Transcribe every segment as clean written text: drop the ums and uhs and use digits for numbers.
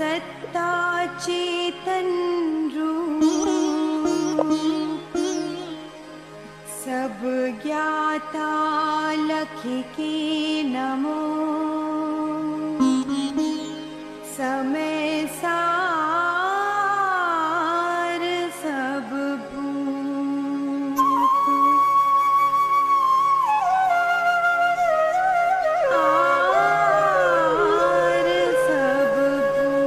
सत्ता चेतन रूप सब ज्ञाता लख के नमो। समय सार सब भूत आर सब भूत।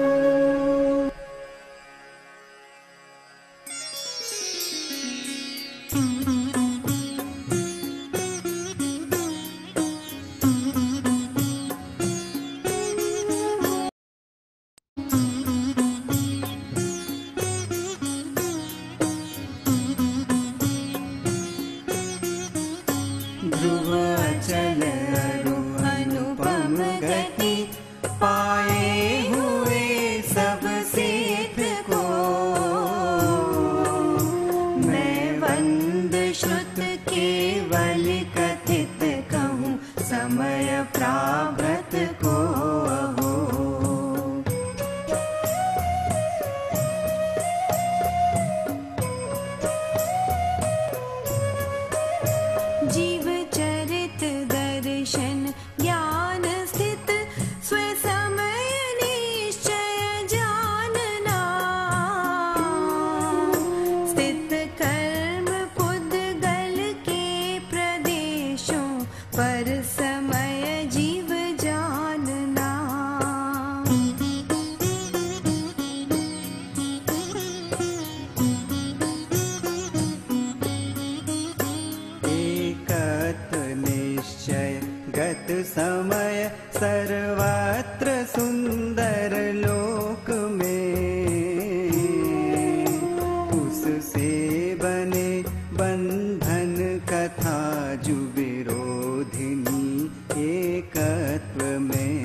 ध्रुव अचल अरु अनुपम गति पाए हुए सब सेठ को। मैं वंद श्रुत केवल कथित कहूँ समय प्राभृत को अहो। जीव चरित दर्शन ज्ञान स्थित स्वसमय निश्चय जानना। स्थित कर्म पुद्गल के प्रदेशों पर समय जीव जानना। एकत्व निश्चय गत समय सर्वत्र सुंदर लोक में। उससे बने बंधन कथा जु विरोधिनी एकत्व में।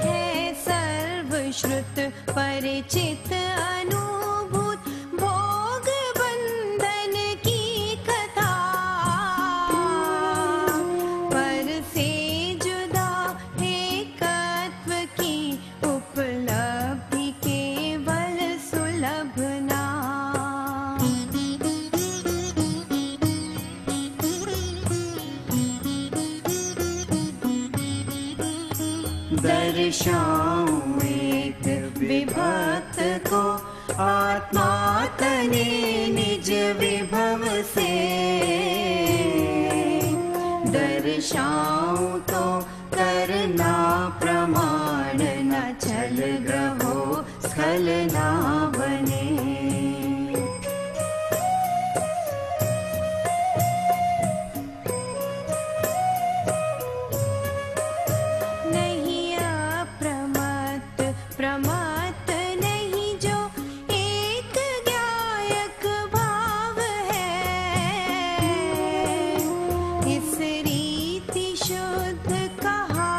है सर्वश्रुत परिचित अनुभूत भोग बंधन की कथा। पर से जुदा एकत्व की उपलब्धि केवल सुलभ नाम। दर्शाऊं एक विभक्त को आत्मा तने निज विभव से। दर्शाऊं तो करना प्रमाण न छल ग्रहो स्खल ना बने। नहीं अप्रमत्त प्रमत्त नहीं जो एक ज्ञायक भाव है। इस रीति शुद्ध कहा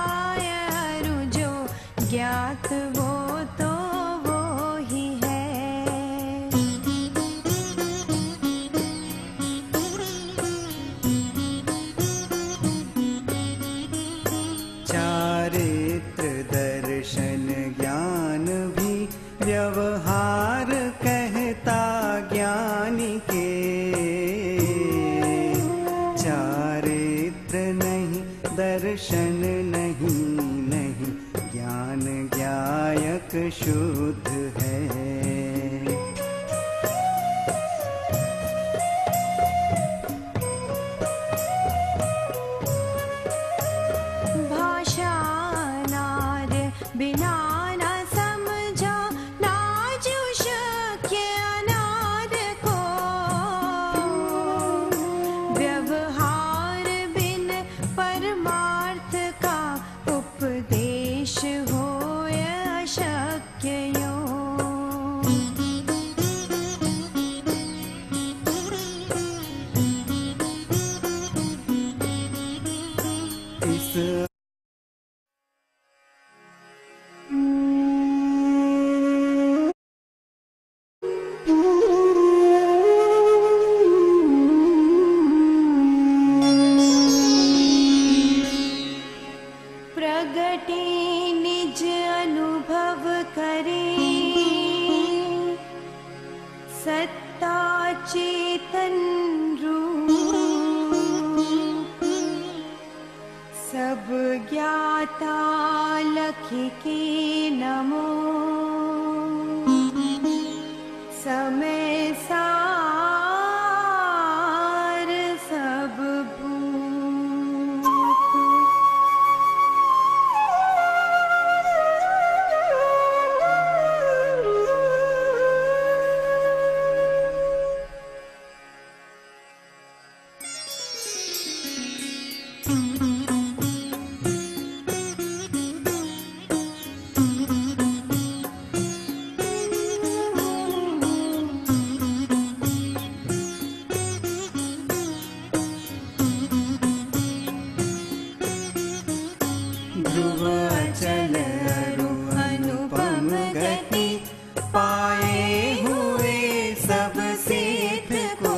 अरु जो ज्ञात वो तो वो ही है। चारित्र दर्शन ज्ञान भी व्यवहार कहता ज्ञानी के। चारित्र नहीं दर्शन नहीं नहीं ज्ञान ज्ञायक शुद्ध है। भाषा नार बिना न समझा नाजु शक्य अनाद को। व्यवहार बिन परमार्थ का उपदेश हो अशक्य यो। माता लखी की नमो समय सार सब भूत ध्रुव अचल अरु अनुपम गति पाए हुए सब सिद्ध को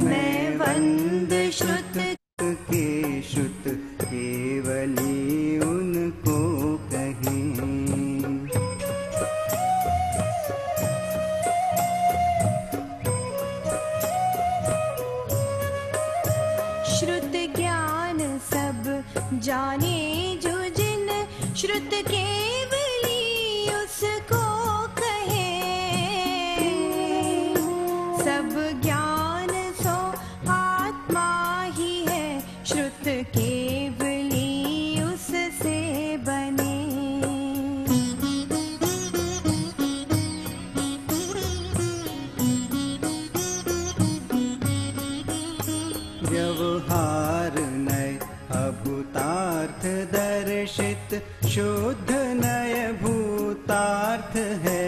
मैं वंद श्रुत के श्रुत केवली उनको कहें। श्रुत ज्ञान सब जाने जो जिन श्रुत केवली उसको कहे सब ज्ञान सो आत्मा ही है श्रुत केवली उससे बने। व्यवहार नय अभूतार्थ दर्शित शुद्ध नय भूतार्थ है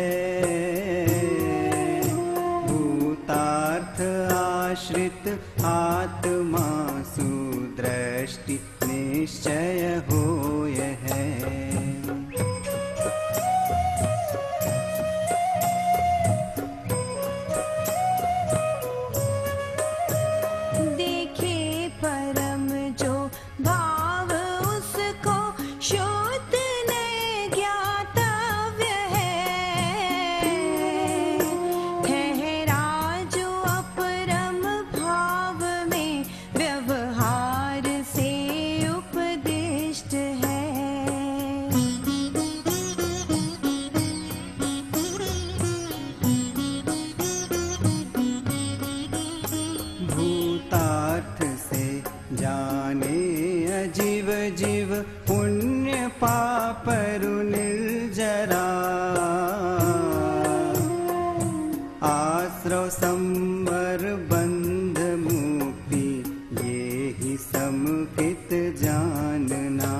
भूतार्थ आश्रित आत्मा सुदृष्टि निश्चय होय है। देखे परम जो भाव उसको शुद्ध नय ज्ञातव्य है ठहरा जो अपरम भाव में व्यवहार से उपदिष्ट है। भूतार्थ से जाने अजीव जीव पुण्य पापरु निर्जरा आश्रव संवर बंध मुक्ति ये ही समुचित जानना।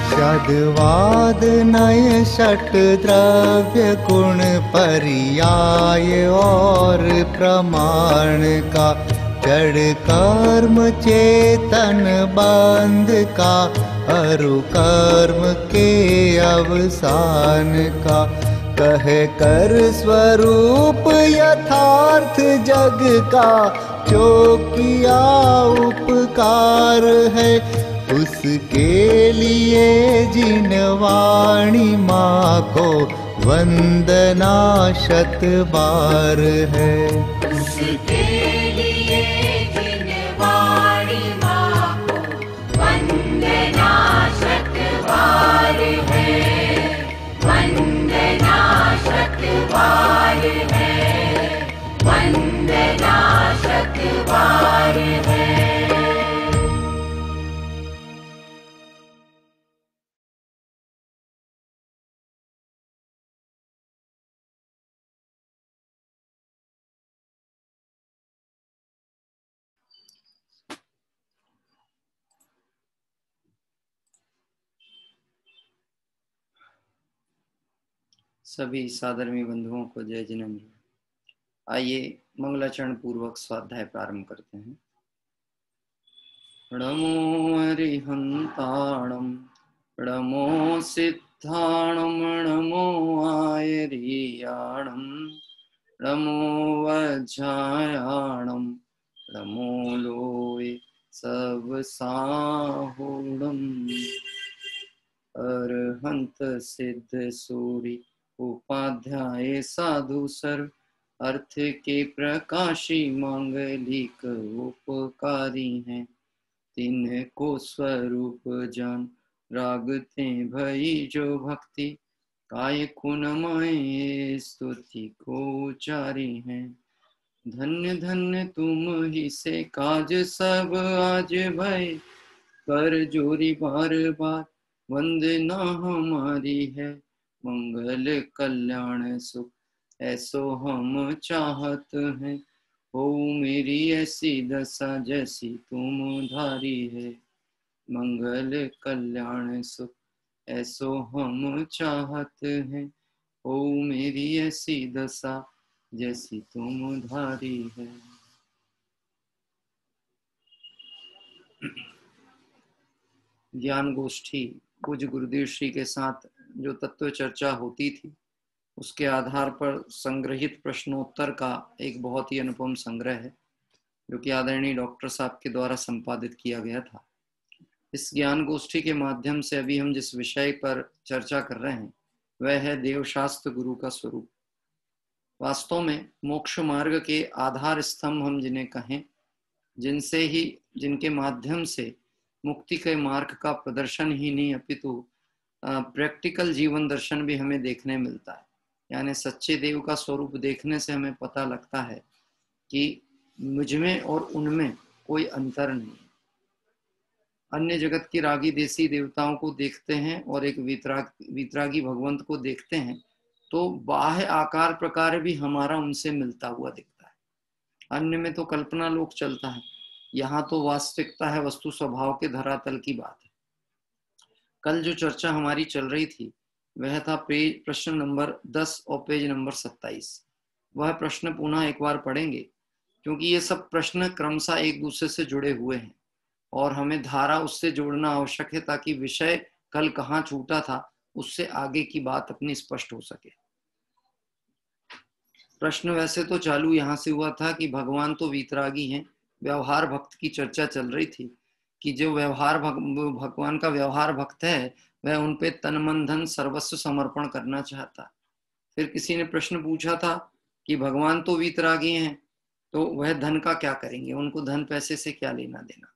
षड्वाद नय षट द्रव्य गुण पर्याय और प्रमाण का जड़ कर्म चेतन बंध का अरु कर्म के अवसान का कह कर स्वरूप यथार्थ जग का जो किया उपकार है उसके लिए जिन वाणी माँ को वंदना शत बार है। उसके लिए जिन वाणी माँ को वंदना शत बार है वंदना शत बार है वंदना शत बार है। सभी सादरमी बंधुओं को जय जिनेन्द्र। आइए मंगलाचरण पूर्वक स्वाध्याय प्रारंभ करते हैं। प्रणमो अरिहन्ताणं प्रणमो सिद्धाणं नमो आयर्याणं नमो वज्रायाणं नमो लोये सबसाहुणम् अरहंत सिद्ध सूरि उपाध्याय साधु सर्व अर्थ के प्रकाशी मांगलिक उपकारी हैं। तिनको स्वरूप जान रागते भई जो भक्ति काय खुनमय स्तुति को उचारी हैं। धन्य धन्य तुम ही से काज सब आज भय कर जोरी बार बार वंदना हमारी है। मंगल कल्याण सुख ऐसो हम चाहत हैं। हो मेरी ऐसी दशा जैसी तुम धारी है। मंगल कल्याण सुख ऐसो हम चाहत हैं। हो मेरी ऐसी दशा जैसी तुम धारी है। ज्ञान गोष्ठी पूज्य गुरुदेव श्री के साथ जो तत्व चर्चा होती थी उसके आधार पर संग्रहित प्रश्नोत्तर का एक बहुत ही अनुपम संग्रह है जो कि आदरणीय डॉक्टर साहब के द्वारा संपादित किया गया था। इस ज्ञान गोष्ठी के माध्यम से अभी हम जिस विषय पर चर्चा कर रहे हैं वह है देवशास्त्र गुरु का स्वरूप। वास्तव में मोक्ष मार्ग के आधार स्तंभ हम जिन्हें कहें, जिनके माध्यम से मुक्ति के मार्ग का प्रदर्शन ही नहीं अपितु प्रैक्टिकल जीवन दर्शन भी हमें देखने मिलता है। यानी सच्चे देव का स्वरूप देखने से हमें पता लगता है कि मुझमें और उनमें कोई अंतर नहीं है। अन्य जगत की रागी देसी देवताओं को देखते हैं और एक वितरागी भगवंत को देखते हैं तो बाह्य आकार प्रकार भी हमारा उनसे मिलता हुआ दिखता है। अन्य में तो कल्पना लोक चलता है, यहाँ तो वास्तविकता है, वस्तु स्वभाव के धरातल की बात है। कल जो चर्चा हमारी चल रही थी वह था प्रश्न नंबर 10 और पेज नंबर 27। वह प्रश्न पुनः एक बार पढ़ेंगे क्योंकि ये सब प्रश्न क्रमशः एक दूसरे से जुड़े हुए हैं और हमें धारा उससे जोड़ना आवश्यक है ताकि विषय कल कहाँ छूटा था उससे आगे की बात अपनी स्पष्ट हो सके। प्रश्न वैसे तो चालू यहाँ से हुआ था कि भगवान तो वीतरागी हैं, व्यवहार भक्त की चर्चा चल रही थी कि जो भगवान का व्यवहार भक्त है वह उन पे तन मन धन सर्वस्व समर्पण करना चाहता। फिर किसी ने प्रश्न पूछा था कि भगवान तो वीतरागी हैं तो वह धन का क्या करेंगे, उनको धन पैसे से क्या लेना देना।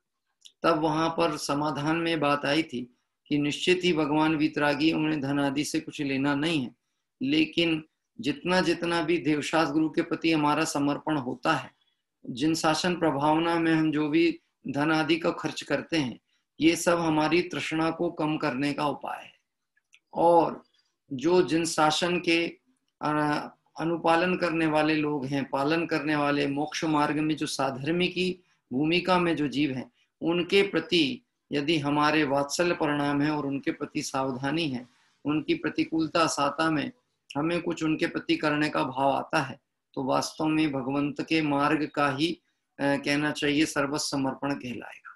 तब वहां पर समाधान में बात आई थी कि निश्चित ही भगवान वीतरागी, उन्हें धन आदि से कुछ लेना नहीं है, लेकिन जितना जितना भी देवशास्त्र गुरु के प्रति हमारा समर्पण होता है, जिन शासन प्रभावना में हम जो भी धन आदि का खर्च करते हैं, ये सब हमारी तृष्णा को कम करने का उपाय है। और जो जिन शासन के अनुपालन करने वाले लोग हैं, पालन करने वाले, मोक्ष मार्ग में जो साधर्मी की भूमिका में जो जीव हैं, उनके प्रति यदि हमारे वात्सल्य परिणाम है और उनके प्रति सावधानी है, उनकी प्रतिकूलता साता में हमें कुछ उनके प्रति करने का भाव आता है, तो वास्तव में भगवंत के मार्ग का ही कहना चाहिए सर्वस्व समर्पण कहलाएगा।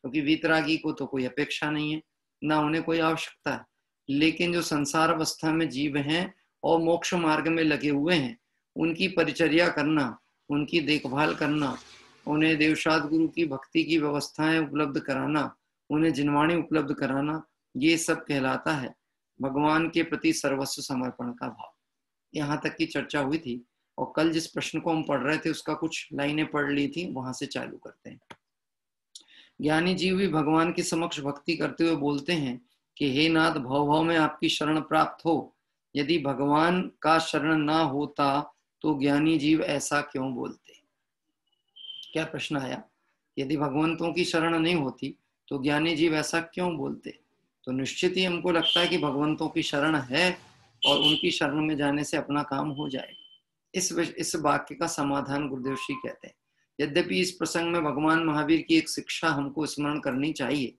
क्योंकि वीतरागी को तो कोई अपेक्षा नहीं है, ना उन्हें कोई आवश्यकता है, लेकिन जो संसार अवस्था में जीव हैं और मोक्ष मार्ग में लगे हुए हैं, उनकी परिचर्या करना, उनकी देखभाल करना, उन्हें देवशास्त्र गुरु की भक्ति की व्यवस्थाएं उपलब्ध कराना, उन्हें जिनवाणी उपलब्ध कराना, ये सब कहलाता है भगवान के प्रति सर्वस्व समर्पण का भाव। यहाँ तक की चर्चा हुई थी और कल जिस प्रश्न को हम पढ़ रहे थे उसका कुछ लाइनें पढ़ ली थी, वहां से चालू करते हैं। ज्ञानी जीव भी भगवान के समक्ष भक्ति करते हुए बोलते हैं कि हे नाथ, भव भव में आपकी शरण प्राप्त हो। यदि भगवान का शरण ना होता तो ज्ञानी जीव ऐसा क्यों बोलते? क्या प्रश्न आया? यदि भगवंतों की शरण नहीं होती तो ज्ञानी जीव ऐसा क्यों बोलते? तो निश्चित ही हमको लगता है कि भगवंतों की शरण है और उनकी शरण में जाने से अपना काम हो जाएगा। इस वाक्य का समाधान गुरुदेव श्री कहते हैं। यद्यपि इस प्रसंग में भगवान महावीर की एक शिक्षा हमको स्मरण करनी चाहिए।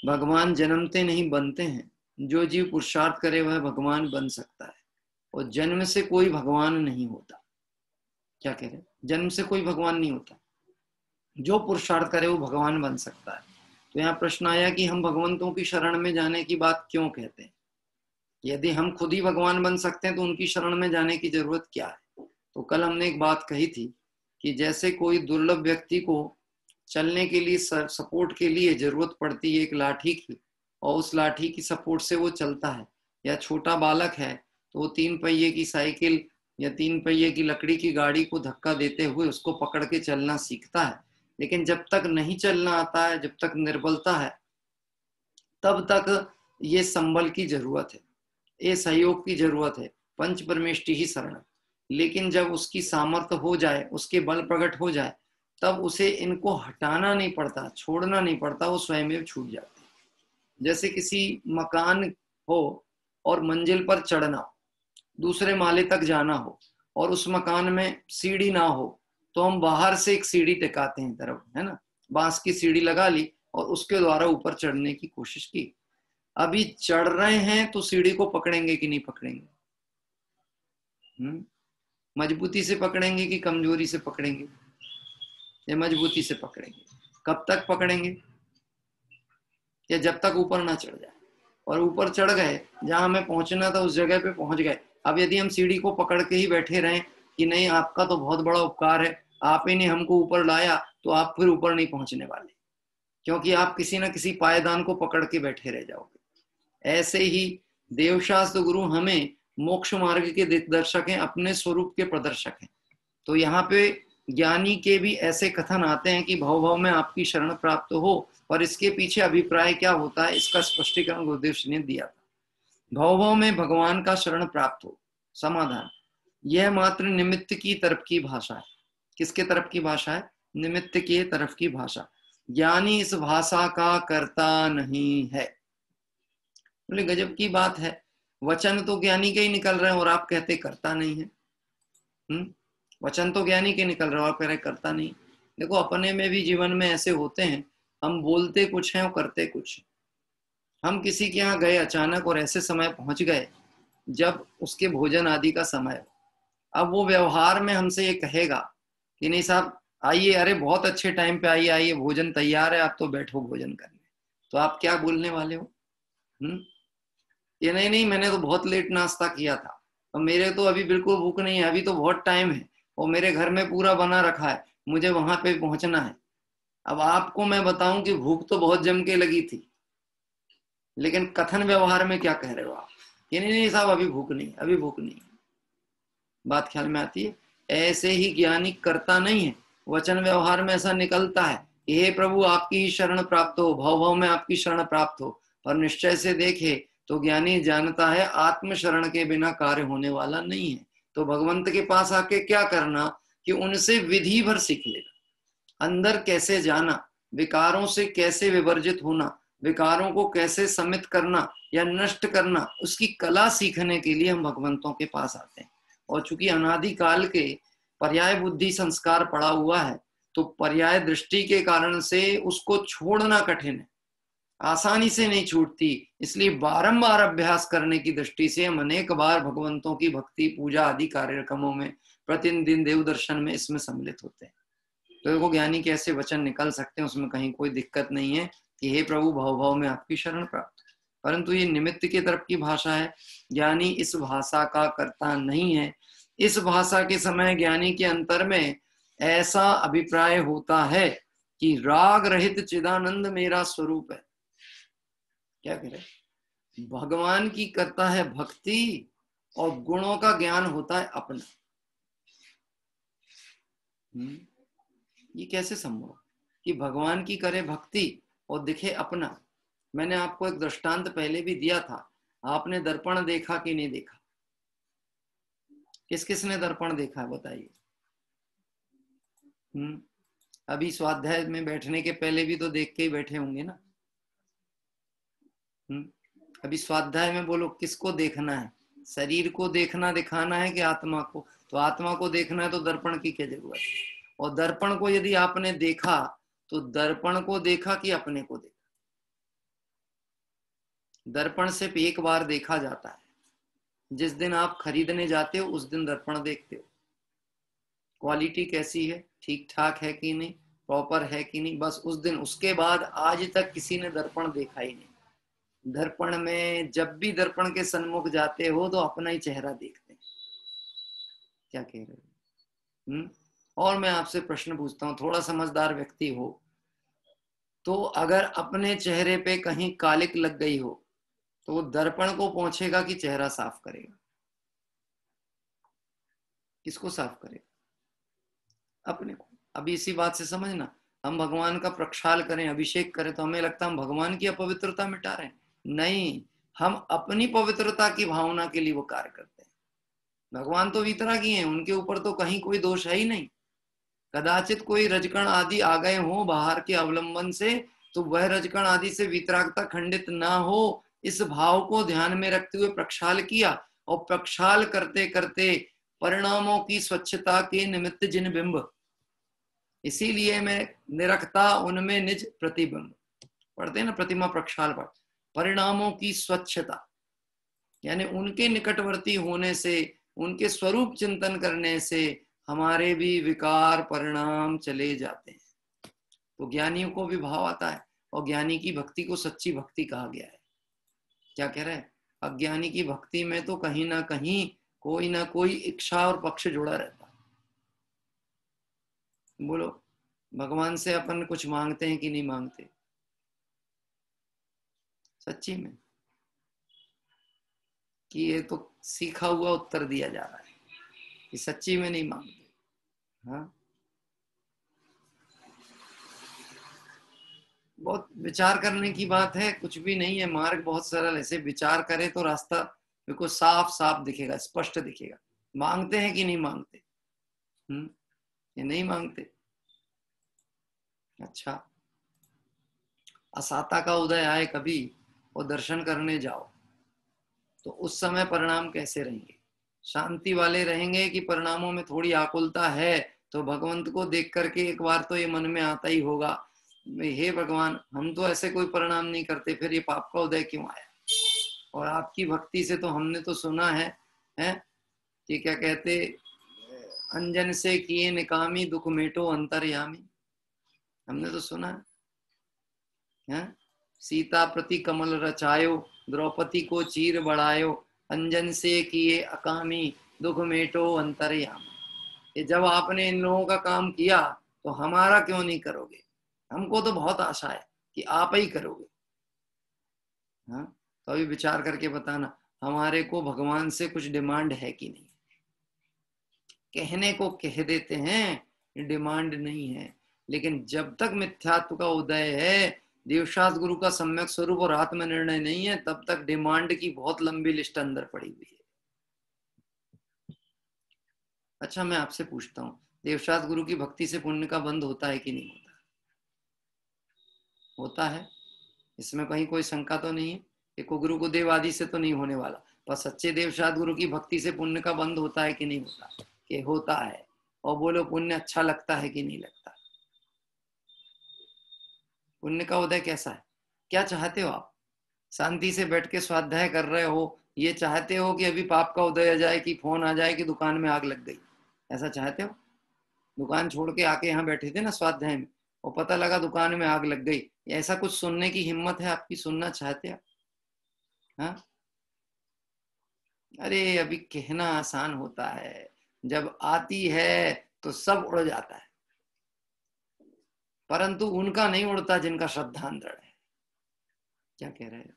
भगवान जन्मते नहीं, बनते हैं। जो जीव पुरुषार्थ करे वह भगवान बन सकता है और जन्म से कोई भगवान नहीं होता। क्या कह रहे? जन्म से कोई भगवान नहीं होता। जो पुरुषार्थ करे वो भगवान बन सकता है। तो यहाँ प्रश्न आया कि हम भगवंतों की शरण में जाने की बात क्यों कहते हैं? यदि हम खुद ही भगवान बन सकते हैं तो उनकी शरण में जाने की जरूरत क्या है? तो कल हमने एक बात कही थी कि जैसे कोई दुर्लभ व्यक्ति को चलने के लिए सपोर्ट के लिए जरूरत पड़ती है एक लाठी की, और उस लाठी की सपोर्ट से वो चलता है, या छोटा बालक है तो वो 3 पहिए की साइकिल या 3 पहिए की लकड़ी की गाड़ी को धक्का देते हुए उसको पकड़ के चलना सीखता है। लेकिन जब तक नहीं चलना आता है, जब तक निर्बलता है, तब तक ये संबल की जरूरत है, ये सहयोग की जरूरत है, पंच परमेष्टि ही शरण। लेकिन जब उसकी सामर्थ्य हो जाए, उसके बल प्रकट हो जाए, तब उसे इनको हटाना नहीं पड़ता, छोड़ना नहीं पड़ता, वो स्वयं छूट जाते हैं। जैसे किसी मकान हो और मंजिल पर चढ़ना, दूसरे माले तक जाना हो, और उस मकान में सीढ़ी ना हो, तो हम बाहर से एक सीढ़ी टिकाते हैं तरफ, है ना, बांस की सीढ़ी लगा ली और उसके द्वारा ऊपर चढ़ने की कोशिश की। अभी चढ़ रहे हैं तो सीढ़ी को पकड़ेंगे कि नहीं पकड़ेंगे? मजबूती से पकड़ेंगे कि कमजोरी से पकड़ेंगे? या मजबूती से पकड़ेंगे। कब तक पकड़ेंगे? या जब तक ऊपर ना चढ़ जाए। और ऊपर चढ़ गए, जहां हमें पहुंचना था उस जगह पे पहुंच गए। अब यदि हम सीढ़ी को पकड़ के ही बैठे रहें कि नहीं आपका तो बहुत बड़ा उपकार है, आप ही ने हमको ऊपर लाया, तो आप फिर ऊपर नहीं पहुंचने वाले, क्योंकि आप किसी ना किसी पायदान को पकड़ के बैठे रह जाओगे। ऐसे ही देवशास्त्र गुरु हमें मोक्ष मार्ग के दिग्दर्शक हैं, अपने स्वरूप के प्रदर्शक हैं। तो यहाँ पे ज्ञानी के भी ऐसे कथन आते हैं कि भव भव में आपकी शरण प्राप्त हो, और इसके पीछे अभिप्राय क्या होता है इसका स्पष्टीकरण गुरुदेव जी ने दिया था। भव भव में भगवान का शरण प्राप्त हो, समाधान, यह मात्र निमित्त की तरफ की भाषा है। किसके तरफ की भाषा है? निमित्त के तरफ की भाषा। ज्ञानी इस भाषा का कर्ता नहीं है। बोले गजब की बात है, वचन तो ज्ञानी के ही निकल रहे हैं और आप कहते करता नहीं है। वचन तो ज्ञानी के निकल रहे हो, आप कह रहे करता नहीं। देखो अपने में भी जीवन में ऐसे होते हैं, हम बोलते कुछ हैं और करते कुछ। हम किसी के यहाँ गए अचानक और ऐसे समय पहुंच गए जब उसके भोजन आदि का समय हो। अब वो व्यवहार में हमसे ये कहेगा कि नहीं साहब आइए, अरे बहुत अच्छे टाइम पे आइए, आइए भोजन तैयार है, आप तो बैठो भोजन करने। तो आप क्या बोलने वाले हो? ये नहीं मैंने तो बहुत लेट नाश्ता किया था और मेरे तो अभी बिल्कुल भूख नहीं है, अभी तो बहुत टाइम है और मेरे घर में पूरा बना रखा है, मुझे वहां पे पहुंचना है। अब आपको मैं बताऊं कि भूख तो बहुत जम के लगी थी, लेकिन कथन व्यवहार में क्या कह रहे हो आप कि नहीं साहब अभी भूख नहीं, अभी भूख नहीं। बात ख्याल में आती है? ऐसे ही ज्ञानी करता नहीं है, वचन व्यवहार में ऐसा निकलता है, हे प्रभु आपकी ही शरण प्राप्त हो, भव भव में आपकी शरण प्राप्त हो। पर निश्चय से देखे तो ज्ञानी जानता है आत्म शरण के बिना कार्य होने वाला नहीं है। तो भगवंत के पास आके क्या करना कि उनसे विधि भर सीख लेना, अंदर कैसे जाना, विकारों से कैसे विवर्जित होना, विकारों को कैसे समित करना या नष्ट करना, उसकी कला सीखने के लिए हम भगवंतों के पास आते हैं। और चूंकि अनादि काल के पर्याय बुद्धि संस्कार पड़ा हुआ है, तो पर्याय दृष्टि के कारण से उसको छोड़ना कठिन है, आसानी से नहीं छूटती। इसलिए बारंबार अभ्यास करने की दृष्टि से हम अनेक बार भगवंतों की भक्ति पूजा आदि कार्यक्रमों में, प्रतिदिन देव दर्शन में इसमें सम्मिलित होते हैं। तो देखो ज्ञानी कैसे वचन निकल सकते हैं, उसमें कहीं कोई दिक्कत नहीं है कि हे प्रभु भव भव में आपकी शरण प्राप्त। परंतु ये निमित्त की तरफ की भाषा है, ज्ञानी इस भाषा का कर्ता नहीं है। इस भाषा के समय ज्ञानी के अंतर में ऐसा अभिप्राय होता है कि राग रहित चिदानंद मेरा स्वरूप है। क्या कह रहे? भगवान की करता है भक्ति और गुणों का ज्ञान होता है अपना। ये कैसे संभव कि भगवान की करे भक्ति और दिखे अपना? मैंने आपको एक दृष्टांत पहले भी दिया था, आपने दर्पण देखा कि नहीं देखा? किस किस ने दर्पण देखा है बताइए? अभी स्वाध्याय में बैठने के पहले भी तो देख के ही बैठे होंगे ना। अभी स्वाध्याय में बोलो किसको देखना है? शरीर को देखना दिखाना है कि आत्मा को? तो आत्मा को देखना है तो दर्पण की क्या जरूरत है? और दर्पण को यदि आपने देखा तो दर्पण को देखा कि अपने को देखा? दर्पण सिर्फ एक बार देखा जाता है, जिस दिन आप खरीदने जाते हो उस दिन दर्पण देखते हो, क्वालिटी कैसी है, ठीक ठाक है कि नहीं, प्रॉपर है कि नहीं, बस उस दिन, उसके बाद आज तक किसी ने दर्पण देखा ही नहीं। दर्पण में जब भी दर्पण के सन्मुख जाते हो तो अपना ही चेहरा देखते हैं। क्या कह रहे हो? और मैं आपसे प्रश्न पूछता हूँ, थोड़ा समझदार व्यक्ति हो तो अगर अपने चेहरे पे कहीं कालिक लग गई हो तो वो दर्पण को पोंछेगा कि चेहरा साफ करेगा? किसको साफ करेगा? अपने को। अभी इसी बात से समझना, हम भगवान का प्रक्षाल करें, अभिषेक करें तो हमें लगता है हम भगवान की अपवित्रता मिटा रहे हैं। नहीं, हम अपनी पवित्रता की भावना के लिए वो कार्य करते हैं। भगवान तो वीतरागी हैं, उनके ऊपर तो कहीं कोई दोष है ही नहीं। कदाचित कोई रजकण आदि आ गए हो बाहर के अवलंबन से, तो वह रजकण आदि से वितरागता खंडित ना हो, इस भाव को ध्यान में रखते हुए प्रक्षाल किया, और प्रक्षाल करते करते परिणामों की स्वच्छता के निमित्त जिन बिंब, इसीलिए मैं निरखता उनमें निज प्रतिबिंब, पढ़ते हैं ना प्रतिमा प्रक्षाल पर, परिणामों की स्वच्छता यानी उनके निकटवर्ती होने से, उनके स्वरूप चिंतन करने से हमारे भी विकार परिणाम चले जाते हैं। तो ज्ञानियों को भी भाव आता है, और ज्ञानी की भक्ति को सच्ची भक्ति कहा गया है। क्या कह रहे हैं? अज्ञानी की भक्ति में तो कहीं ना कहीं कोई ना कोई इच्छा और पक्ष जुड़ा रहता है। बोलो, भगवान से अपन कुछ मांगते हैं कि नहीं मांगते सच्ची में? कि ये तो सीखा हुआ उत्तर दिया जा रहा है कि सच्ची में नहीं मांगते? हाँ, बहुत विचार करने की बात है, कुछ भी नहीं है, मार्ग बहुत सरल है। ऐसे विचार करें तो रास्ता बिल्कुल साफ साफ दिखेगा, स्पष्ट दिखेगा। मांगते हैं कि नहीं मांगते? ये नहीं मांगते। अच्छा, असाता का उदय आए कभी और दर्शन करने जाओ तो उस समय परिणाम कैसे रहेंगे? शांति वाले रहेंगे कि परिणामों में थोड़ी आकुलता है तो भगवंत को देख करके एक बार तो ये मन में आता ही होगा, हे भगवान हम तो ऐसे कोई परिणाम नहीं करते, फिर ये पाप का उदय क्यों आया? और आपकी भक्ति से तो हमने तो सुना है कि क्या कहते, अंजन से किए निकामी दुख मेटो अंतर्यामी, हमने तो सुना है। सीता प्रति कमल रचायो, द्रौपदी को चीर बढ़ायो, अंजन से किए अकामी दुख मेटो अंतर्यामी। ये जब आपने इन लोगों का काम किया तो हमारा क्यों नहीं करोगे? हमको तो बहुत आशा है कि आप ही करोगे। हाँ, तो अभी विचार करके बताना, हमारे को भगवान से कुछ डिमांड है कि नहीं? कहने को कह देते हैं, डिमांड नहीं है, लेकिन जब तक मिथ्यात्व का उदय है, देवशास्त्र गुरु का सम्यक स्वरूप और आत्म निर्णय नहीं है, तब तक डिमांड की बहुत लंबी लिस्ट अंदर पड़ी हुई है। अच्छा, मैं आपसे पूछता हूँ, देवशास्त्र गुरु की भक्ति से पुण्य का बंध होता है कि नहीं होता? होता है, इसमें कहीं कोई शंका तो नहीं है। एक गुरु को देव आदि से तो नहीं होने वाला, पर सच्चे देवशास्त्र गुरु की भक्ति से पुण्य का बंध होता है कि नहीं होता? कि होता है। और बोलो, पुण्य अच्छा लगता है कि नहीं लगता? पुण्य का उदय कैसा है? क्या चाहते हो आप? शांति से बैठ के स्वाध्याय कर रहे हो, ये चाहते हो कि अभी पाप का उदय आ जाए, कि फोन आ जाए कि दुकान में आग लग गई? ऐसा चाहते हो? दुकान छोड़ के आके यहाँ बैठे थे ना स्वाध्याय में, और पता लगा दुकान में आग लग गई, ऐसा कुछ सुनने की हिम्मत है आपकी? सुनना चाहते हैं? हाँ, अरे अभी कहना आसान होता है, जब आती है तो सब उड़ जाता है, परंतु उनका नहीं उड़ता जिनका श्रद्धान दृढ़ है। क्या कह रहे हैं?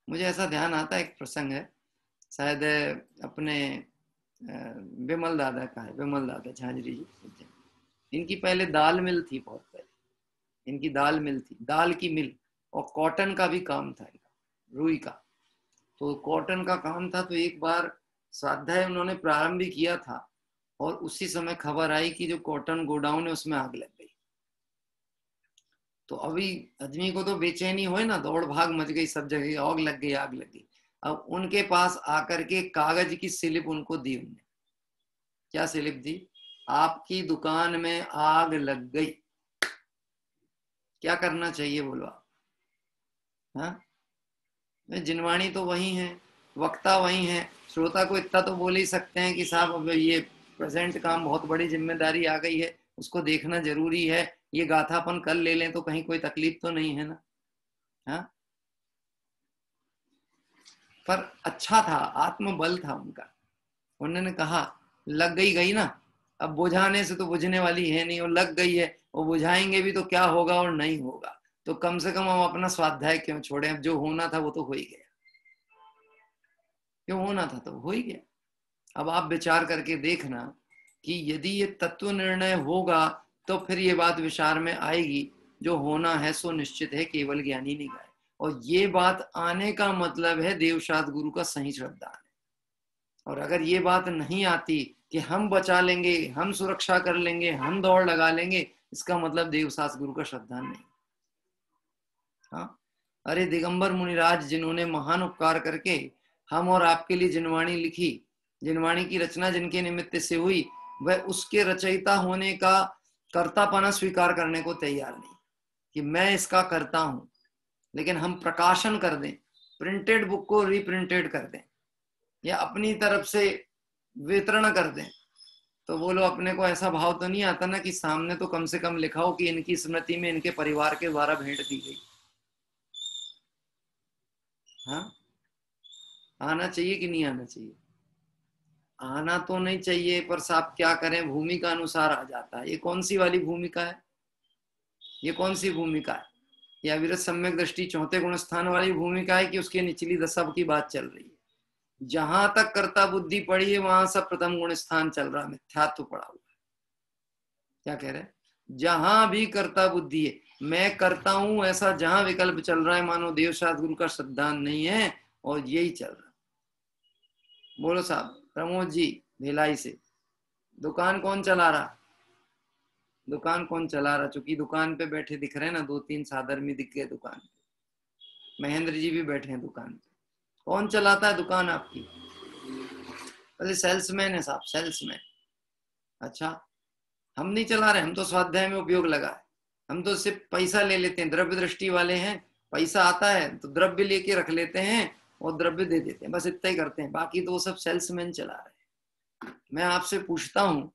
मुझे ऐसा ध्यान आता है, एक प्रसंग है, शायद अपने विमल दादा का है, विमल दादा झांझरी जी। इनकी पहले दाल मिल थी, बहुत पहले इनकी दाल मिल थी, दाल की मिल, और कॉटन का भी काम था, रुई का। तो कॉटन का काम था, तो एक बार स्वाध्याय उन्होंने प्रारंभ भी किया था, और उसी समय खबर आई कि जो कॉटन गोडाउन है उसमें आग लग गई। तो अभी आदमी को तो बेचैनी हो ना, दौड़ भाग मच गई, सब जगह आग लग गई, आग लग गई। अब उनके पास आकर के कागज की स्लिप उनको दी उन्होंने। क्या स्लिप दी? आपकी दुकान में आग लग गई, क्या करना चाहिए बोलो आप? हाँ, जिनवाणी तो वही है, वक्ता वही है, श्रोता को इतना तो बोल ही सकते हैं कि साहब अब ये प्रेजेंट काम बहुत बड़ी जिम्मेदारी आ गई है, उसको देखना जरूरी है, ये गाथा अपन कल ले लें तो कहीं कोई तकलीफ तो नहीं है ना। हाँ, पर अच्छा था, आत्मबल था उनका। उन्होंने कहा लग गई ना, अब बुझाने से तो बुझने वाली है नहीं, और लग गई है, वो बुझाएंगे भी तो क्या होगा और नहीं होगा, तो कम से कम हम अपना स्वाध्याय क्यों छोड़े। अब जो होना था वो तो हो ही गया, क्यों होना था तो हो ही गया। अब आप विचार करके देखना कि यदि ये तत्व निर्णय होगा तो फिर ये बात विचार में आएगी, जो होना है सो निश्चित है, केवल ज्ञानी नहीं गाए। और ये बात आने का मतलब है देवशास्त्र गुरु का सही श्रद्धा है। और अगर ये बात नहीं आती कि हम बचा लेंगे, हम सुरक्षा कर लेंगे, हम दौड़ लगा लेंगे, इसका मतलब देवशास्त्र गुरु का श्रद्धा नहीं। हाँ, अरे दिगंबर मुनिराज जिन्होंने महान उपकार करके हम और आपके लिए जिनवाणी लिखी, जिनवाणी की रचना जिनके निमित्त से हुई, वह उसके रचयिता होने का कर्तापना स्वीकार करने को तैयार नहीं कि मैं इसका करता हूं। लेकिन हम प्रकाशन कर दें, प्रिंटेड बुक को रिप्रिंटेड कर दें या अपनी तरफ से वितरण कर दें, तो बोलो अपने को ऐसा भाव तो नहीं आता ना कि सामने तो कम से कम लिखा हो कि इनकी स्मृति में इनके परिवार के द्वारा भेंट दी गई। हाँ, आना चाहिए कि नहीं आना चाहिए? आना तो नहीं चाहिए, पर साहब क्या करें, भूमिका अनुसार आ जाता है। ये कौन सी वाली भूमिका है? ये कौन सी भूमिका है? या विरत सम्यक दृष्टि चौथे गुण स्थान वाली भूमिका है कि उसकी निचली दशा की बात चल रही है? जहां तक कर्ता बुद्धि पड़ी है वहां सब प्रथम गुण स्थान चल रहा है, मिथ्यात्व पड़ा हुआ है। क्या कह रहे हैं? जहां भी कर्ता बुद्धि है, मैं करता हूं ऐसा जहां विकल्प चल रहा है, मानो देवशास्त्र गुरु का सिद्धांत नहीं है और यही चल रहा है। बोलो साहब, प्रमोद जी भिलाई से, दुकान कौन चला रहा? दुकान कौन चला रहा? चूंकि दुकान पे बैठे दिख रहे हैं ना, 2-3 साधर्मी दिख गए दुकान पे, महेंद्र जी भी बैठे हैं दुकान पे। कौन चलाता है दुकान आपकी? अरे सेल्समैन है साहब, सेल्समैन। अच्छा, हम नहीं चला रहे, हम तो स्वाध्याय में उपयोग लगा है। हम तो सिर्फ पैसा ले लेते हैं, द्रव्य दृष्टि वाले हैं। पैसा आता है तो द्रव्य लेके रख लेते हैं और द्रव्य दे देते हैं, बस इतना ही करते हैं। बाकी तो वो सब सेल्समैन चला रहे हैं। मैं आपसे पूछता हूँ,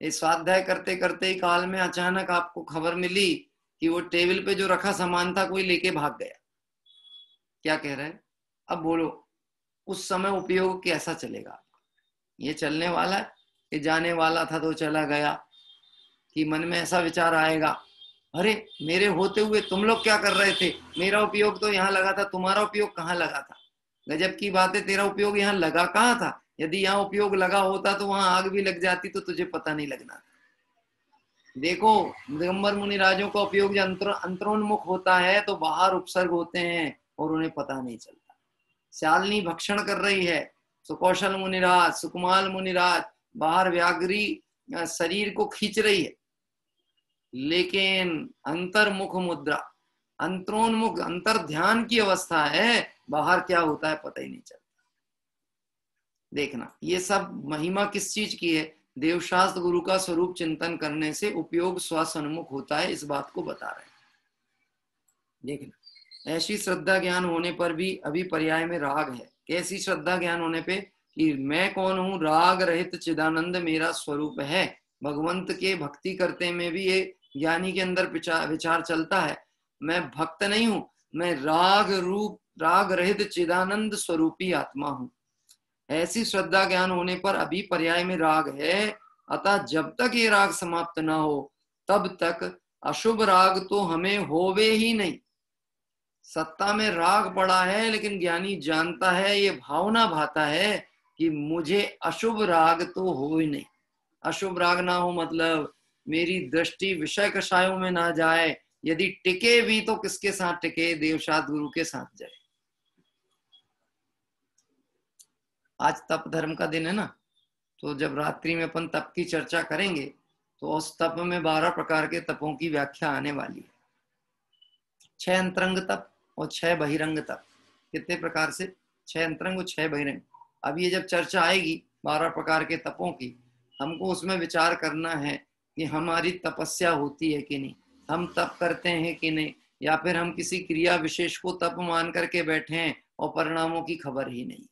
इस स्वाध्याय करते करते ही काल में अचानक आपको खबर मिली कि वो टेबल पे जो रखा सामान था कोई लेके भाग गया, क्या कह रहे हैं? अब बोलो उस समय उपयोग कैसा चलेगा? ये चलने वाला है कि जाने वाला था तो चला गया? कि मन में ऐसा विचार आएगा, अरे मेरे होते हुए तुम लोग क्या कर रहे थे, मेरा उपयोग तो यहाँ लगा था, तुम्हारा उपयोग कहाँ लगा था? गजब की बात है, तेरा उपयोग यहाँ लगा कहाँ था? यदि यहाँ उपयोग लगा होता तो वहां आग भी लग जाती तो तुझे पता नहीं लगना। देखो, दिगंबर मुनि राजों का उपयोग जो अंतरोन्मुख होता है तो बाहर उपसर्ग होते हैं और उन्हें पता नहीं चलता। शालिनी भक्षण कर रही है, सुकौशल मुनिराज, सुकुमाल मुनिराज बाहर व्याघ्री शरीर को खींच रही है, लेकिन अंतर्मुख मुद्रा, अंतरोन्मुख अंतर ध्यान की अवस्था है, बाहर क्या होता है पता ही नहीं चलता। देखना, ये सब महिमा किस चीज की है? देवशास्त्र गुरु का स्वरूप चिंतन करने से उपयोग स्वसन्मुख होता है, इस बात को बता रहे हैं। देखना, ऐसी श्रद्धा ज्ञान होने पर भी अभी पर्याय में राग है। कैसी श्रद्धा ज्ञान होने पे? कि मैं कौन हूं, राग रहित चिदानंद मेरा स्वरूप है। भगवंत के भक्ति करते में भी ये ज्ञानी के अंदर विचार चलता है, मैं भक्त नहीं हूं, मैं राग रूप राग रहित चिदानंद स्वरूपी आत्मा हूं। ऐसी श्रद्धा ज्ञान होने पर अभी पर्याय में राग है, अतः जब तक ये राग समाप्त ना हो तब तक अशुभ राग तो हमें होवे ही नहीं। सत्ता में राग पड़ा है लेकिन ज्ञानी जानता है, ये भावना भाता है कि मुझे अशुभ राग तो हो ही नहीं। अशुभ राग ना हो मतलब मेरी दृष्टि विषय कषायों में ना जाए, यदि टिके भी तो किसके साथ टिके? देवशास्त्र गुरु के साथ जाए। आज तप धर्म का दिन है ना, तो जब रात्रि में अपन तप की चर्चा करेंगे तो उस तप में 12 प्रकार के तपों की व्याख्या आने वाली है। 6 अंतरंग तप और 6 बहिरंग तप। कितने प्रकार से? 6 अंतरंग और 6 बहिरंग। अब ये जब चर्चा आएगी 12 प्रकार के तपों की, हमको उसमें विचार करना है कि हमारी तपस्या होती है कि नहीं, हम तप करते हैं कि नहीं, या फिर हम किसी क्रिया विशेष को तप मान करके बैठे हैं और परिणामों की खबर ही नहीं।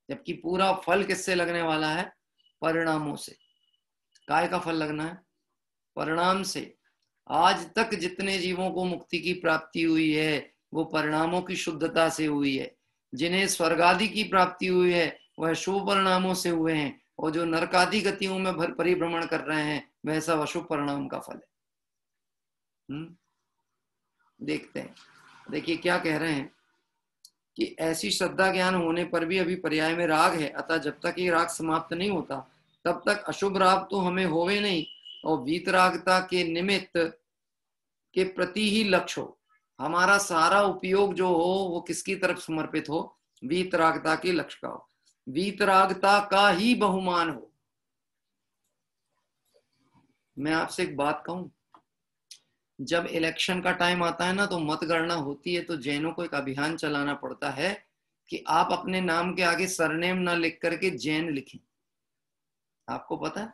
जबकि पूरा फल किससे लगने वाला है? परिणामों से। काय का फल लगना है? परिणाम से। आज तक जितने जीवों को मुक्ति की प्राप्ति हुई है वो परिणामों की शुद्धता से हुई है। जिन्हें स्वर्गादि की प्राप्ति हुई है वह शुभ परिणामों से हुए हैं, और जो नरकादि गतियों में परिभ्रमण कर रहे हैं वह सब अशुभ परिणाम का फल है। देखते हैं, देखिए क्या कह रहे हैं कि ऐसी श्रद्धा ज्ञान होने पर भी अभी पर्याय में राग है, अतः जब तक ये राग समाप्त नहीं होता तब तक अशुभ राग तो हमें होवे नहीं, और वीतरागता के निमित्त के प्रति ही लक्ष्य हो। हमारा सारा उपयोग जो हो वो किसकी तरफ समर्पित हो? वीतरागता के लक्ष्य का हो, वीतरागता का ही बहुमान हो। मैं आपसे एक बात कहूं, जब इलेक्शन का टाइम आता है ना तो मतगणना होती है, तो जैनों को एक अभियान चलाना पड़ता है कि आप अपने नाम के आगे सरनेम ना लिख करके जैन लिखें। आपको पता है,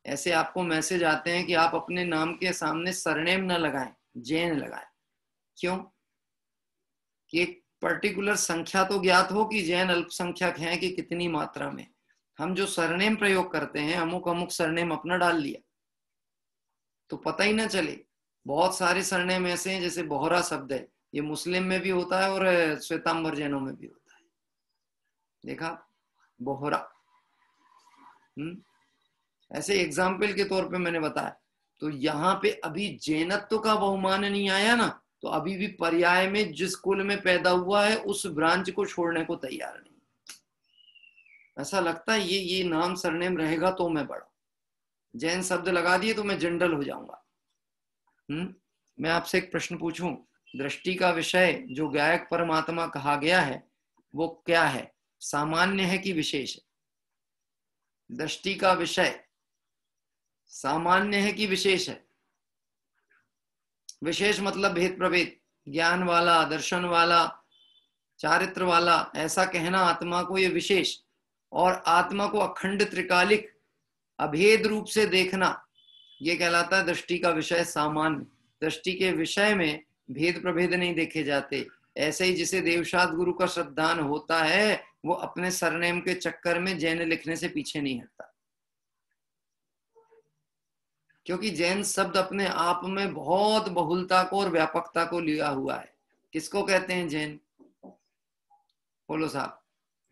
ऐसे आपको मैसेज आते हैं कि आप अपने नाम के सामने सरनेम ना लगाएं, जैन लगाएं। क्यों? कि एक पर्टिकुलर संख्या तो ज्ञात हो कि जैन अल्पसंख्यक हैं कि कितनी मात्रा में। हम जो सरनेम प्रयोग करते हैं, अमुक अमुक सरनेम अपना डाल लिया तो पता ही ना चले। बहुत सारे सरनेम ऐसे हैं, जैसे बोहरा शब्द है, ये मुस्लिम में भी होता है और श्वेतांबर जैनों में भी होता है। देखा, बोहरा। ऐसे एग्जाम्पल के तौर पे मैंने बताया। तो यहाँ पे अभी जैनत्व का बहुमान नहीं आया ना, तो अभी भी पर्याय में जिस कुल में पैदा हुआ है उस ब्रांच को छोड़ने को तैयार नहीं। ऐसा लगता है ये नाम सरनेम रहेगा तो मैं बड़ा, जैन शब्द लगा दिए तो मैं जनरल हो जाऊंगा। मैं आपसे एक प्रश्न पूछूं, दृष्टि का विषय जो गायक परमात्मा कहा गया है वो क्या है? सामान्य है कि विशेष है? दृष्टि का विषय सामान्य है कि विशेष है? विशेष मतलब भेद प्रभेद, ज्ञान वाला, दर्शन वाला, चारित्र वाला, ऐसा कहना आत्मा को ये विशेष, और आत्मा को अखंड त्रिकालिक अभेद रूप से देखना ये कहलाता है दृष्टि का विषय सामान्य। दृष्टि के विषय में भेद प्रभेद नहीं देखे जाते। ऐसे ही जिसे देवशाद गुरु का श्रद्धान होता है वो अपने सरनेम के चक्कर में जैन लिखने से पीछे नहीं हटता, क्योंकि जैन शब्द अपने आप में बहुत बहुलता को और व्यापकता को लिया हुआ है। किसको कहते हैं जैन? बोलो साहब,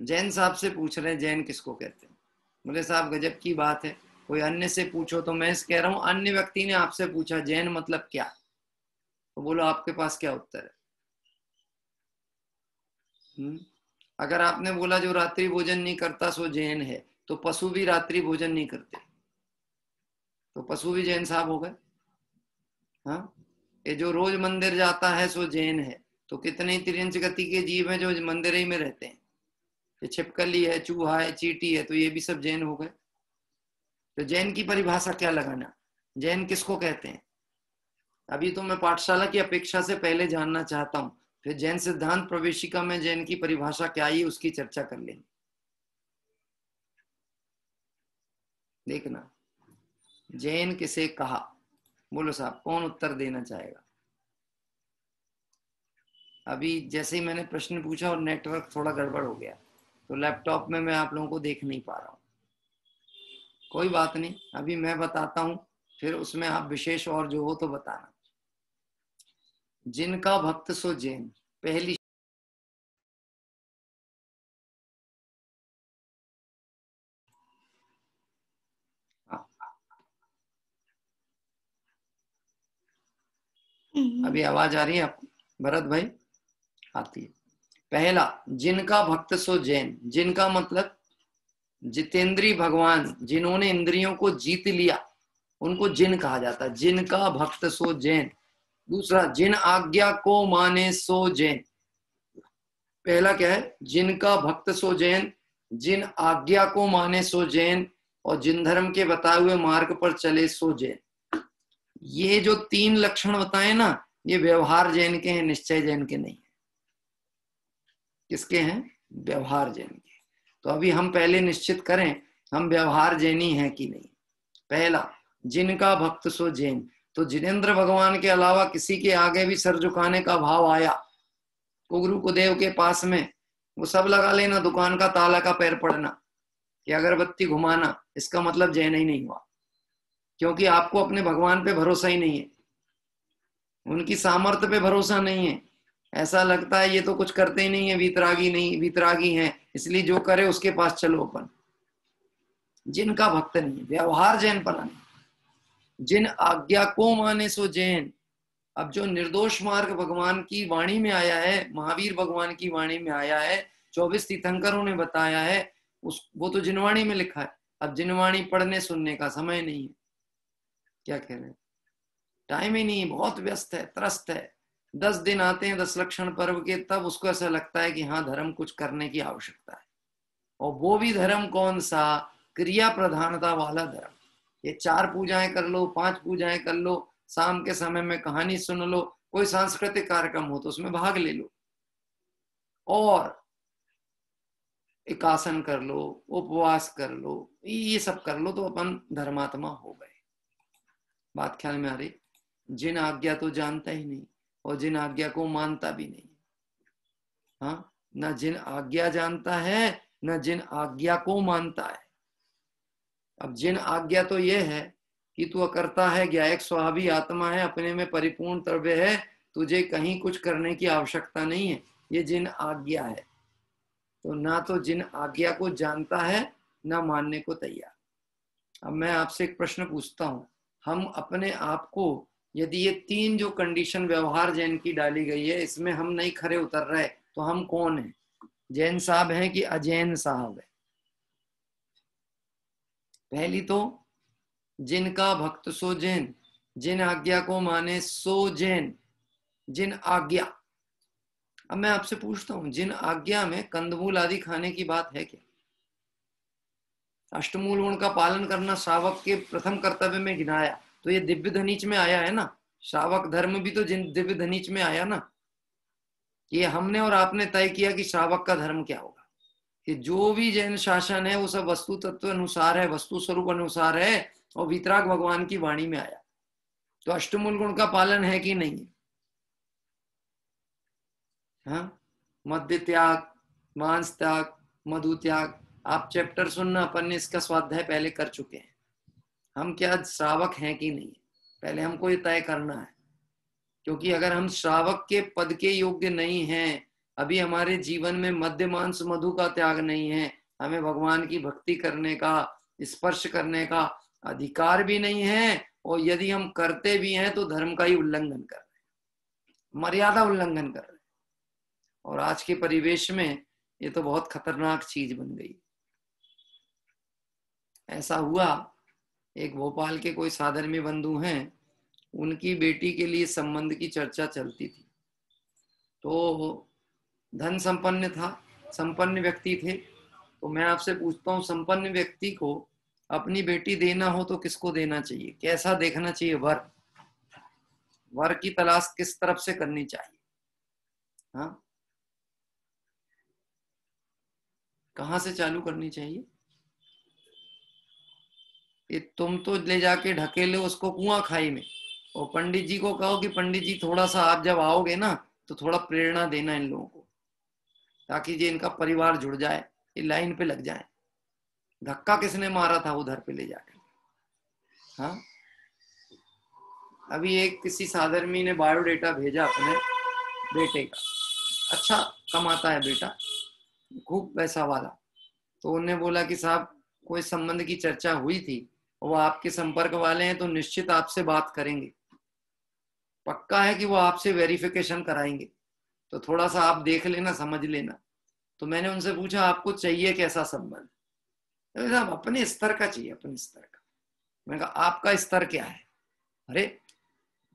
जैन साहब से पूछ रहे हैं जैन किसको कहते हैं। बोले साहब गजब की बात है, कोई अन्य से पूछो। तो मैं कह रहा हूं अन्य व्यक्ति ने आपसे पूछा जैन मतलब क्या, तो बोलो आपके पास क्या उत्तर है? अगर आपने बोला जो रात्रि भोजन नहीं करता सो जैन है, तो पशु भी रात्रि भोजन नहीं करते, तो पशु भी जैन साहब हो गए। हाँ, ये जो रोज मंदिर जाता है सो जैन है, तो कितने त्रिंच गति के जीव हैं जो मंदिर ही में रहते हैं। ये छिपकली है, चूहा है, चींटी है, तो ये भी सब जैन हो गए। तो जैन की परिभाषा क्या लगाना? जैन किसको कहते हैं? अभी तो मैं पाठशाला की अपेक्षा से पहले जानना चाहता हूं, फिर जैन सिद्धांत प्रवेशिका में जैन की परिभाषा क्या आई उसकी चर्चा कर लेंगे। देखना जैन किसे कहा। बोलो साहब कौन उत्तर देना चाहेगा? अभी जैसे ही मैंने प्रश्न पूछा और नेटवर्क थोड़ा गड़बड़ हो गया, तो लैपटॉप में मैं आप लोगों को देख नहीं पा रहा हूं। कोई बात नहीं, अभी मैं बताता हूं, फिर उसमें आप विशेष और जो हो तो बताना। जिनका भक्त सो जैन, पहली अभी आवाज आ रही है आपको भरत भाई? आती है। पहला, जिनका भक्त सो जैन। जिनका मतलब जितेंद्री भगवान, जिन्होंने इंद्रियों को जीत लिया उनको जिन कहा जाता है। जिनका भक्त सो जैन। दूसरा, जिन आज्ञा को माने सो जैन। पहला क्या है? जिनका भक्त सो जैन, जिन आज्ञा को माने सो जैन, और जिन धर्म के बताए हुए मार्ग पर चले सो जैन। ये जो तीन लक्षण बताए ना, ये व्यवहार जैन के हैं, निश्चय जैन के नहीं है। किसके हैं? व्यवहार जैन के। तो अभी हम पहले निश्चित करें हम व्यवहार जैनी हैं कि नहीं। पहला, जिनका भक्त सो जैन, तो जिनेंद्र भगवान के अलावा किसी के आगे भी सर झुकाने का भाव आया, कुगुरु कुदेव के पास में, वो सब लगा लेना, दुकान का ताला का पैर पड़ना कि अगरबत्ती घुमाना, इसका मतलब जैन ही नहीं हुआ, क्योंकि आपको अपने भगवान पे भरोसा ही नहीं है। उनकी सामर्थ्य पे भरोसा नहीं है। ऐसा लगता है ये तो कुछ करते ही नहीं है, वीतरागी नहीं, वीतरागी हैं, इसलिए जो करे उसके पास चलो अपन। जिनका भक्त नहीं है, व्यवहार जैन पना नहीं। जिन आज्ञा को माने सो जैन। अब जो निर्दोष मार्ग भगवान की वाणी में आया है, महावीर भगवान की वाणी में आया है, 24 तीर्थंकरों ने बताया है, वो तो जिनवाणी में लिखा है। अब जिनवाणी पढ़ने सुनने का समय नहीं है। क्या कह रहे हैं, टाइम ही नहीं, बहुत व्यस्त है, त्रस्त है। 10 दिन आते हैं 10 लक्षण पर्व के, तब उसको ऐसा लगता है कि हाँ धर्म कुछ करने की आवश्यकता है। और वो भी धर्म कौन सा, क्रिया प्रधानता वाला धर्म। ये 4 पूजाएं कर लो, 5 पूजाएं कर लो, शाम के समय में कहानी सुन लो, कोई सांस्कृतिक कार्यक्रम हो तो उसमें भाग ले लो, और एकासन कर लो, उपवास कर लो, ये सब कर लो, तो अपन धर्मात्मा हो गए। बात ख्याल में आ रही। जिन आज्ञा तो जानता ही नहीं, और जिन आज्ञा को मानता भी नहीं। हाँ, न जिन आज्ञा जानता है, न जिन आज्ञा को मानता है। अब जिन आज्ञा तो ये है कि तू अकर्ता है, ज्ञायक स्वाभावी आत्मा है, अपने में परिपूर्ण द्रव्य है, तुझे कहीं कुछ करने की आवश्यकता नहीं है, ये जिन आज्ञा है। तो ना तो जिन आज्ञा को जानता है, ना मानने को तैयार। अब मैं आपसे एक प्रश्न पूछता हूं, हम अपने आप को, यदि ये 3 जो कंडीशन व्यवहार जैन की डाली गई है, इसमें हम नहीं खरे उतर रहे, तो हम कौन है? जैन साहब हैं कि अजैन साहब है? पहली तो जिनका भक्त सो जैन, जिन आज्ञा को माने सो जैन, जिन आज्ञा। अब मैं आपसे पूछता हूं, जिन आज्ञा में कंदमूल आदि खाने की बात है क्या? अष्टमूल गुण का पालन करना श्रावक के प्रथम कर्तव्य में गिनाया, तो ये दिव्य धनीच में आया है ना। श्रावक धर्म भी तो जिन दिव्य धनीच में आया ना। ये हमने और आपने तय किया कि श्रावक का धर्म क्या होगा, कि जो भी जैन शासन है वो सब वस्तु तत्व अनुसार है, वस्तु स्वरूप अनुसार है, और वीतराग भगवान की वाणी में आया। तो अष्टमूल गुण का पालन है कि नहीं है? हाँ, मद्य त्याग, मांस त्याग, मधु त्याग, आप चैप्टर सुनना, अपन ने इसका स्वाध्याय पहले कर चुके हैं। हम क्या श्रावक हैं कि नहीं, पहले हमको ये तय करना है। क्योंकि अगर हम श्रावक के पद के योग्य नहीं हैं, अभी हमारे जीवन में मद्य मांस मधु का त्याग नहीं है, हमें भगवान की भक्ति करने का, स्पर्श करने का अधिकार भी नहीं है, और यदि हम करते भी हैं तो धर्म का ही उल्लंघन कर रहे हैं, मर्यादा उल्लंघन कर रहे हैं। और आज के परिवेश में ये तो बहुत खतरनाक चीज बन गई। ऐसा हुआ, एक भोपाल के कोई साधर्मी बंधु हैं, उनकी बेटी के लिए संबंध की चर्चा चलती थी। तो धन संपन्न था, संपन्न व्यक्ति थे। तो मैं आपसे पूछता हूँ, संपन्न व्यक्ति को अपनी बेटी देना हो तो किसको देना चाहिए? कैसा देखना चाहिए वर? वर की तलाश किस तरफ से करनी चाहिए? हाँ, कहाँ से चालू करनी चाहिए? ये तुम तो ले जाके ढकेले उसको कुआं खाई में, और पंडित जी को कहो कि पंडित जी थोड़ा सा आप जब आओगे ना तो थोड़ा प्रेरणा देना इन लोगों को, ताकि ये इनका परिवार जुड़ जाए, ये लाइन पे लग जाए। धक्का किसने मारा था उधर पे ले जाकर? हाँ, अभी एक किसी साधर्मी ने बायोडेटा भेजा अपने बेटे का, अच्छा कमाता है बेटा, खूब पैसा वाला। तो उन्होंने बोला कि साहब कोई संबंध की चर्चा हुई थी, वो आपके संपर्क वाले हैं, तो निश्चित आपसे बात करेंगे, पक्का है कि वो आपसे वेरिफिकेशन कराएंगे, तो थोड़ा सा आप देख लेना, समझ लेना। तो मैंने उनसे पूछा आपको चाहिए कैसा संबंध? तो साहब अपने स्तर का चाहिए, अपने स्तर का। मैंने कहा आपका स्तर क्या है? अरे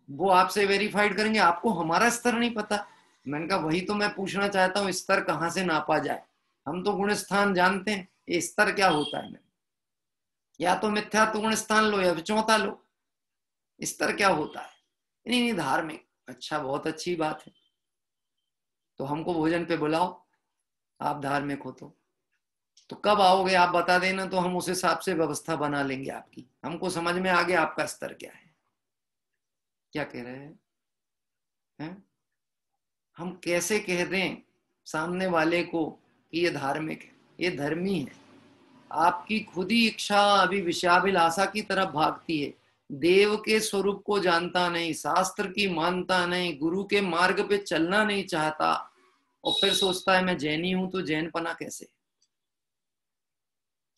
वो आपसे वेरीफाइड करेंगे, आपको हमारा स्तर नहीं पता। मैंने कहा वही तो मैं पूछना चाहता हूँ, स्तर कहाँ से नापा जाए? हम तो गुण स्थान जानते हैं, ये स्तर क्या होता है? या तो मिथ्या तो गुण स्थान लो, या चौथा लो, स्तर क्या होता है? नहीं धार्मिक। अच्छा, बहुत अच्छी बात है, तो हमको भोजन पे बुलाओ, आप धार्मिक हो तो कब आओगे आप बता देना, तो हम उस हिसाब से व्यवस्था बना लेंगे आपकी। हमको समझ में आ गया आपका स्तर क्या है। क्या कह रहे हैं? हम कैसे कह दें सामने वाले को कि ये धार्मिक है, ये धर्मी है? आपकी खुद ही इच्छा अभी विषयाभिलाषा की तरफ भागती है, देव के स्वरूप को जानता नहीं, शास्त्र की मानता नहीं, गुरु के मार्ग पे चलना नहीं चाहता, और फिर सोचता है मैं जैनी हूं तो जैन पना कैसे?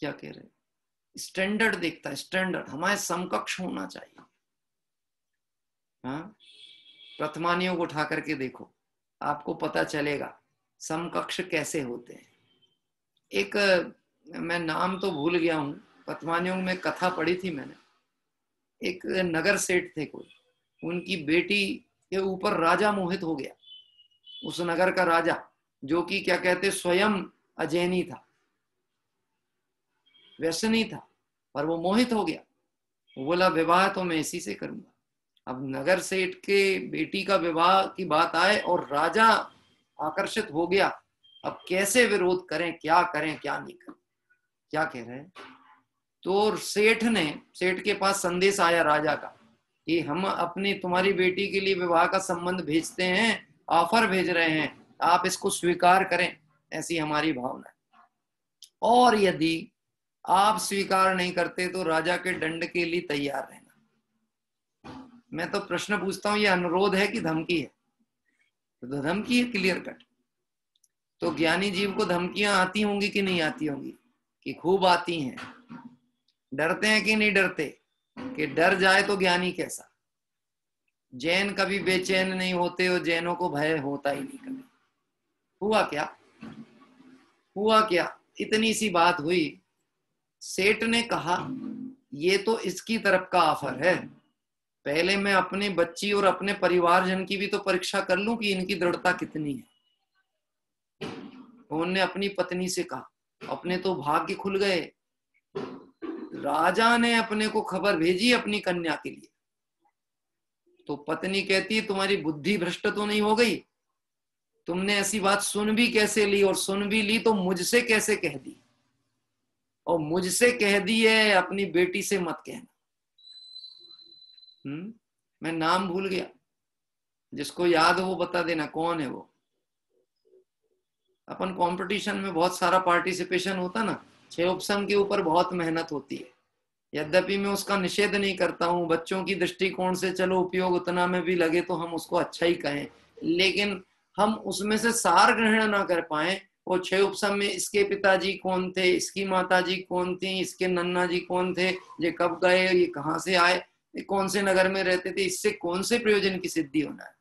क्या कह रहे? स्टैंडर्ड देखता है, स्टैंडर्ड हमारे समकक्ष होना चाहिए। हाँ, प्रथमानियों को उठा करके देखो, आपको पता चलेगा समकक्ष कैसे होते हैं। एक मैं नाम तो भूल गया हूं, प्रथमानियों में कथा पढ़ी थी मैंने। एक नगर सेठ थे कोई, उनकी बेटी के ऊपर राजा मोहित हो गया, उस नगर का राजा, जो कि क्या कहते स्वयं अजैनी था, व्यसनी था, पर वो मोहित हो गया। वो बोला विवाह तो मैं इसी से करूंगा। अब नगर सेठ के बेटी का विवाह की बात आए और राजा आकर्षित हो गया, अब कैसे विरोध करें, क्या करें क्या नहीं करें? क्या कह रहे हैं? तो सेठ के पास संदेश आया राजा का कि हम अपनी तुम्हारी बेटी के लिए विवाह का संबंध भेजते हैं, ऑफर भेज रहे हैं, आप इसको स्वीकार करें, ऐसी हमारी भावना है। और यदि आप स्वीकार नहीं करते तो राजा के दंड के लिए तैयार रहना। मैं तो प्रश्न पूछता हूं, ये अनुरोध है कि धमकी है? तो धमकी है, क्लियर कट। तो ज्ञानी जीव को धमकियां आती होंगी कि नहीं आती होंगी? कि खूब आती हैं। डरते हैं कि नहीं डरते? कि डर जाए तो ज्ञानी कैसा? जैन कभी बेचैन नहीं होते और जैनों को भय होता ही नहीं कभी। हुआ क्या? हुआ क्या? इतनी सी बात हुई, सेठ ने कहा ये तो इसकी तरफ का ऑफर है, पहले मैं अपनी बच्ची और अपने परिवारजन की भी तो परीक्षा कर लूं कि इनकी दृढ़ता कितनी है। उन्होंने अपनी पत्नी से कहा, अपने तो भाग्य खुल गए। राजा ने अपने को खबर भेजी अपनी कन्या के लिए, तो पत्नी कहती तुम्हारी बुद्धि भ्रष्ट तो नहीं हो गई? तुमने ऐसी बात सुन भी कैसे ली, और सुन भी ली तो मुझसे कैसे कह दी? और मुझसे कह दी है, अपनी बेटी से मत कहना। मैं नाम भूल गया, जिसको याद हो वो बता देना कौन है वो। अपन कंपटीशन में बहुत सारा पार्टिसिपेशन होता ना, 6 उपसम के ऊपर बहुत मेहनत होती है। यद्यपि मैं उसका निषेध नहीं करता हूं, बच्चों की दृष्टिकोण से चलो उपयोग उतना में भी लगे तो हम उसको अच्छा ही कहें, लेकिन हम उसमें से सार ग्रहण ना कर पाए। वो 6 उपसम में इसके पिताजी कौन थे, इसकी माताजी कौन थी, इसके नन्ना जी कौन थे, ये कब गए, ये कहाँ से आए, ये कौन से नगर में रहते थे, इससे कौन से प्रयोजन की सिद्धि होना है।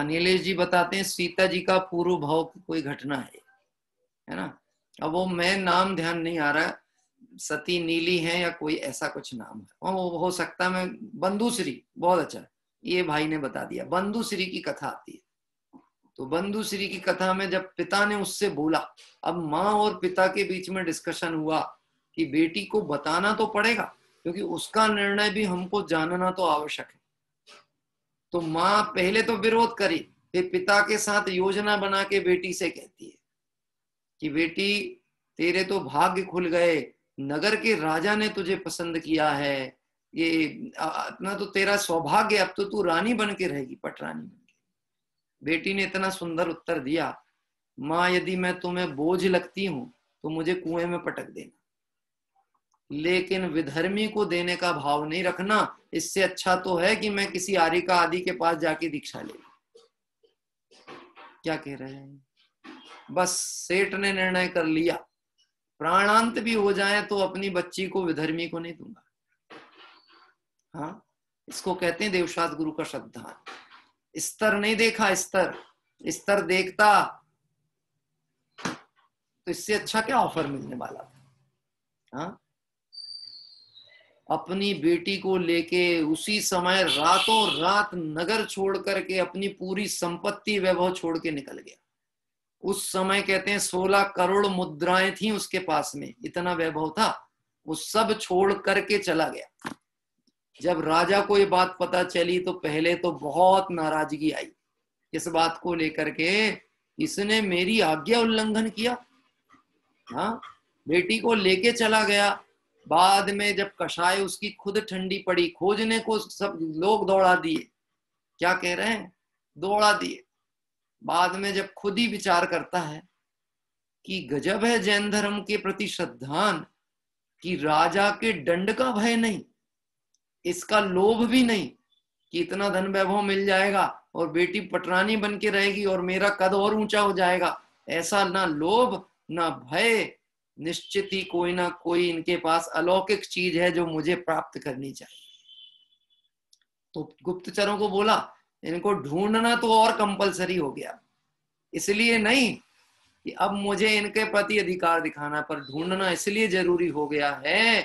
नीलेश जी बताते हैं सीता जी का पूर्व भाव की कोई घटना है ना। अब वो मैं नाम ध्यान नहीं आ रहा, सती नीली है या कोई ऐसा कुछ नाम है, वो हो सकता है। मैं बंधुश्री, बहुत अच्छा, ये भाई ने बता दिया, बंधुश्री की कथा आती है। तो बंधुश्री की कथा में जब पिता ने उससे बोला, अब माँ और पिता के बीच में डिस्कशन हुआ कि बेटी को बताना तो पड़ेगा, क्योंकि उसका निर्णय भी हमको जानना तो आवश्यक है। तो माँ पहले तो विरोध करी, फिर पिता के साथ योजना बना के बेटी से कहती है कि बेटी तेरे तो भाग्य खुल गए, नगर के राजा ने तुझे पसंद किया है, ये इतना तो तेरा सौभाग्य, अब तो तू रानी बन के रहेगी, पटरानी बन के। बेटी ने इतना सुंदर उत्तर दिया, माँ यदि मैं तुम्हें बोझ लगती हूं तो मुझे कुएं में पटक देना, लेकिन विधर्मी को देने का भाव नहीं रखना। इससे अच्छा तो है कि मैं किसी आर्यिका आदि के पास जाके दीक्षा ले। क्या कह रहे हैं? बस सेठ ने निर्णय कर लिया, प्राणांत भी हो जाए तो अपनी बच्ची को विधर्मी को नहीं दूंगा। हाँ, इसको कहते हैं देवशास्त्र गुरु का श्रद्धान। स्तर नहीं देखा, स्तर देखता तो इससे अच्छा क्या ऑफर मिलने वाला था। हाँ, अपनी बेटी को लेके उसी समय रातों रात नगर छोड़ करके अपनी पूरी संपत्ति वैभव छोड़ के निकल गया। उस समय कहते हैं 16 करोड़ मुद्राएं थी उसके पास में, इतना वैभव था, वो सब छोड़ करके चला गया। जब राजा को ये बात पता चली तो पहले तो बहुत नाराजगी आई इस बात को लेकर के, इसने मेरी आज्ञा उल्लंघन किया। हाँ, बेटी को लेके चला गया। बाद में जब कषाय उसकी खुद ठंडी पड़ी, खोजने को सब लोग दौड़ा दिए। क्या कह रहे हैं? दौड़ा दिए। बाद में जब खुद ही विचार करता है कि गजब है जैन धर्म के प्रति श्रद्धान, कि राजा के दंड का भय नहीं, इसका लोभ भी नहीं कि इतना धन वैभव मिल जाएगा और बेटी पटरानी बन के रहेगी और मेरा कद और ऊंचा हो जाएगा, ऐसा ना लोभ ना भय, निश्चित ही कोई ना कोई इनके पास अलौकिक चीज है जो मुझे प्राप्त करनी चाहिए। तो गुप्तचरों को बोला इनको ढूंढना तो और कंपलसरी हो गया, इसलिए नहीं कि अब मुझे इनके प्रति अधिकार दिखाना, पर ढूंढना इसलिए जरूरी हो गया है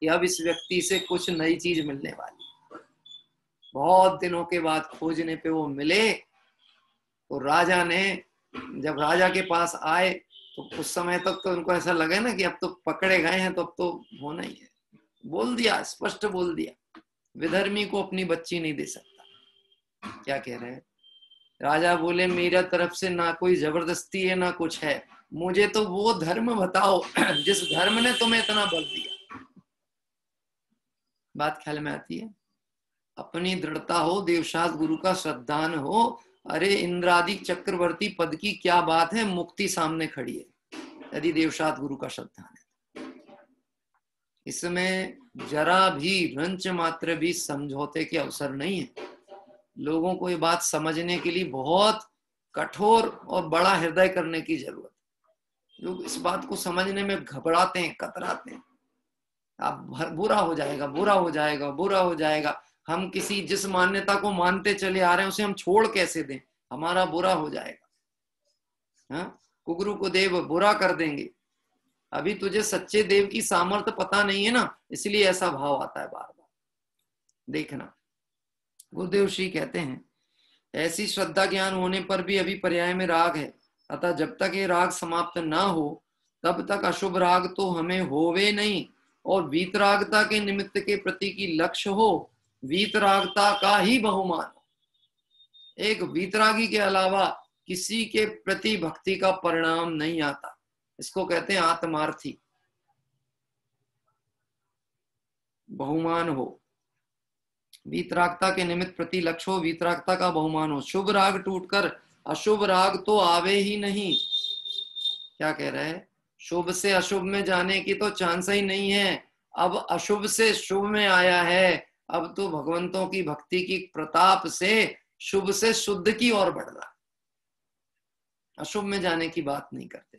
कि अब इस व्यक्ति से कुछ नई चीज मिलने वाली। बहुत दिनों के बाद खोजने पे वो मिले, तो राजा ने जब राजा के पास आए तो उस समय तक तो उनको ऐसा लगे ना कि अब तो पकड़े गए हैं तो अब तो होना ही है। बोल दिया, स्पष्ट बोल दिया, विधर्मी को अपनी बच्ची नहीं दे सकता। क्या कह रहे हैं राजा? बोले मेरा तरफ से ना कोई जबरदस्ती है ना कुछ है, मुझे तो वो धर्म बताओ जिस धर्म ने तुम्हें इतना बल दिया। बात ख्याल में आती है? अपनी दृढ़ता हो, देवशास्त्र गुरु का श्रद्धान हो, अरे इंद्रादि चक्रवर्ती पद की क्या बात है, मुक्ति सामने खड़ी है यदि देवशास्त्र गुरु का श्रद्धान है। इसमें जरा भी रंच मात्र भी समझौते के अवसर नहीं है। लोगों को ये बात समझने के लिए बहुत कठोर और बड़ा हृदय करने की जरूरत है। लोग इस बात को समझने में घबराते हैं, कतराते हैं। अब बुरा हो जाएगा, बुरा हो जाएगा, बुरा हो जाएगा। हम किसी जिस मान्यता को मानते चले आ रहे हैं उसे हम छोड़ कैसे दें? हमारा बुरा हो जाएगा। हाँ, कुगुरु को देव बुरा कर देंगे। अभी तुझे सच्चे देव की सामर्थ्य पता नहीं है ना, इसलिए ऐसा भाव आता है बार बार। देखना, गुरुदेव श्री कहते हैं ऐसी श्रद्धा ज्ञान होने पर भी अभी पर्याय में राग है, अतः जब तक ये राग समाप्त ना हो तब तक अशुभ राग तो हमें होवे नहीं, और वीतरागता के निमित्त के प्रति की लक्ष्य हो, वीतरागता का ही बहुमान हो। एक वीतरागी के अलावा किसी के प्रति भक्ति का परिणाम नहीं आता, इसको कहते हैं आत्मार्थी। बहुमान हो, वीतरागता के निमित्त प्रति लक्ष्य हो, वीतरागता का बहुमान हो। शुभ राग टूटकर अशुभ राग तो आवे ही नहीं। क्या कह रहे हैं? शुभ से अशुभ में जाने की तो चांस ही नहीं है। अब अशुभ से शुभ में आया है, अब तो भगवंतों की भक्ति की प्रताप से शुभ से शुद्ध की ओर बढ़ रहा। अशुभ में जाने की बात नहीं करते।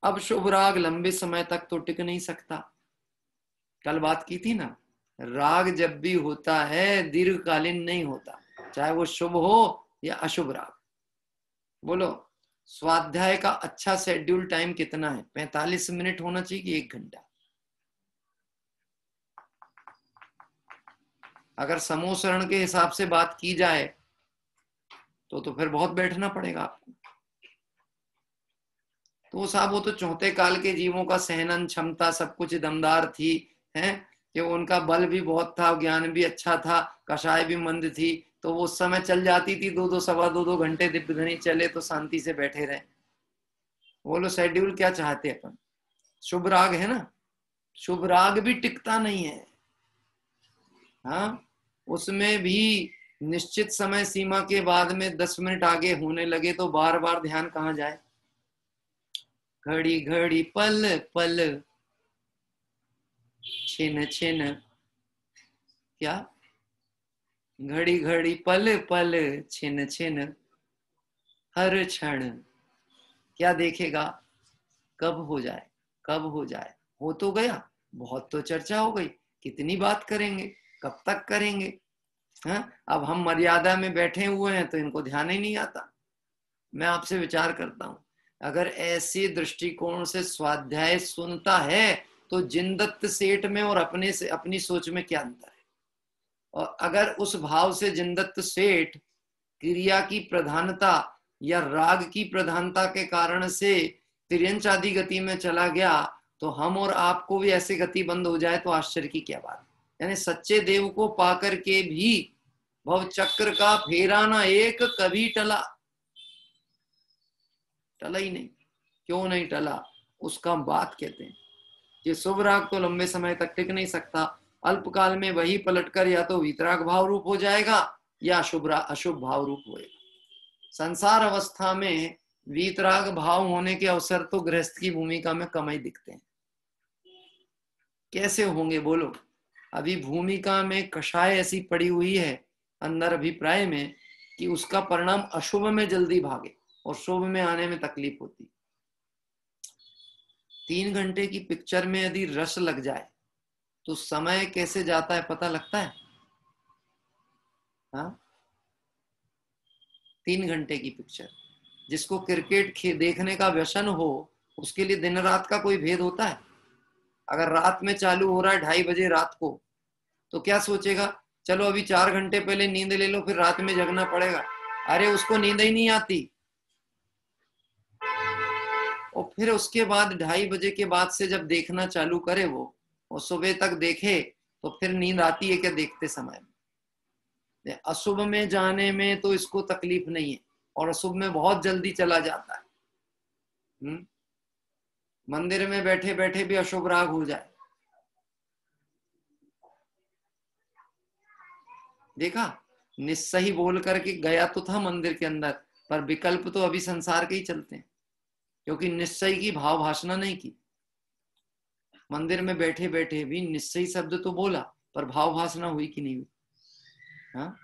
अब शुभ राग लंबे समय तक तो टिक नहीं सकता। कल बात की थी ना, राग जब भी होता है दीर्घकालीन नहीं होता, चाहे वो शुभ हो या अशुभ राग। बोलो, स्वाध्याय का अच्छा शेड्यूल टाइम कितना है? 45 मिनट होना चाहिए कि 1 घंटा? अगर समूह शरण के हिसाब से बात की जाए तो फिर बहुत बैठना पड़ेगा आपको। तो साहब वो तो चौथे काल के जीवों का सहनन क्षमता सब कुछ दमदार थी, है कि उनका बल भी बहुत था, ज्ञान भी अच्छा था, कषाय भी मंद थी, तो वो उस समय चल जाती थी। 2-2 सवा 2 घंटे दिव्य धनी चले तो शांति से बैठे रहे। वो लोग शेड्यूल क्या चाहते अपन? शुभ राग है ना, शुभ राग भी टिकता नहीं है। हाँ, उसमें भी निश्चित समय सीमा के बाद में 10 मिनट आगे होने लगे तो बार बार ध्यान कहाँ जाए? घड़ी घड़ी पल पल छिन छिन, क्या? घड़ी घड़ी पल पल छिन छिन, हर क्षण क्या देखेगा? कब हो जाए, कब हो जाए। हो तो गया, बहुत तो चर्चा हो गई, कितनी बात करेंगे, कब तक करेंगे? हाँ, अब हम मर्यादा में बैठे हुए हैं तो इनको ध्यान ही नहीं आता। मैं आपसे विचार करता हूं, अगर ऐसी दृष्टिकोण से स्वाध्याय सुनता है तो जिनदत्त सेठ में और अपने से अपनी सोच में क्या अंतर है? और अगर उस भाव से जिनदत्त सेठ क्रिया की प्रधानता या राग की प्रधानता के कारण से तिर्यंच आदि गति में चला गया, तो हम और आपको भी ऐसे गति बंद हो जाए तो आश्चर्य की क्या बात? यानी सच्चे देव को पाकर के भी भव चक्र का फेरा ना एक कभी टला ही नहीं। क्यों नहीं टला? उसका बात कहते हैं कि शुभ राग तो लंबे समय तक टिक नहीं सकता, अल्पकाल में वही पलटकर या तो वीतराग भाव रूप हो जाएगा या अशुभ भाव रूप होएगा। संसार अवस्था में वीतराग भाव होने के अवसर तो गृहस्थ की भूमिका में कम ही दिखते हैं। कैसे होंगे बोलो? अभी भूमिका में कषाय ऐसी पड़ी हुई है अंदर अभिप्राय में कि उसका परिणाम अशुभ में जल्दी भागे और शुभ में आने में तकलीफ होती। 3 घंटे की पिक्चर में यदि रस लग जाए तो समय कैसे जाता है पता लगता है? हाँ, 3 घंटे की पिक्चर, जिसको क्रिकेट देखने का व्यसन हो उसके लिए दिन रात का कोई भेद होता है? अगर रात में चालू हो रहा है 2:30 बजे रात को, तो क्या सोचेगा, चलो अभी 4 घंटे पहले नींद ले लो, फिर रात में जगना पड़ेगा। अरे उसको नींद ही नहीं आती। और फिर उसके बाद 2:30 बजे के बाद से जब देखना चालू करे वो और सुबह तक देखे तो फिर नींद आती है क्या देखते समय? अशुभ में जाने में तो इसको तकलीफ नहीं है और अशुभ में बहुत जल्दी चला जाता है। मंदिर में बैठे बैठे भी अशुभ राग हो जाए, देखा? निस्सही बोल करके गया तो था मंदिर के अंदर, पर विकल्प तो अभी संसार के ही चलते हैं, क्योंकि निश्चय की भाव भाषणा नहीं की। मंदिर में बैठे बैठे भी निश्चय शब्द तो बोला, पर भाव भाषणा हुई कि नहीं हुई? हाँ,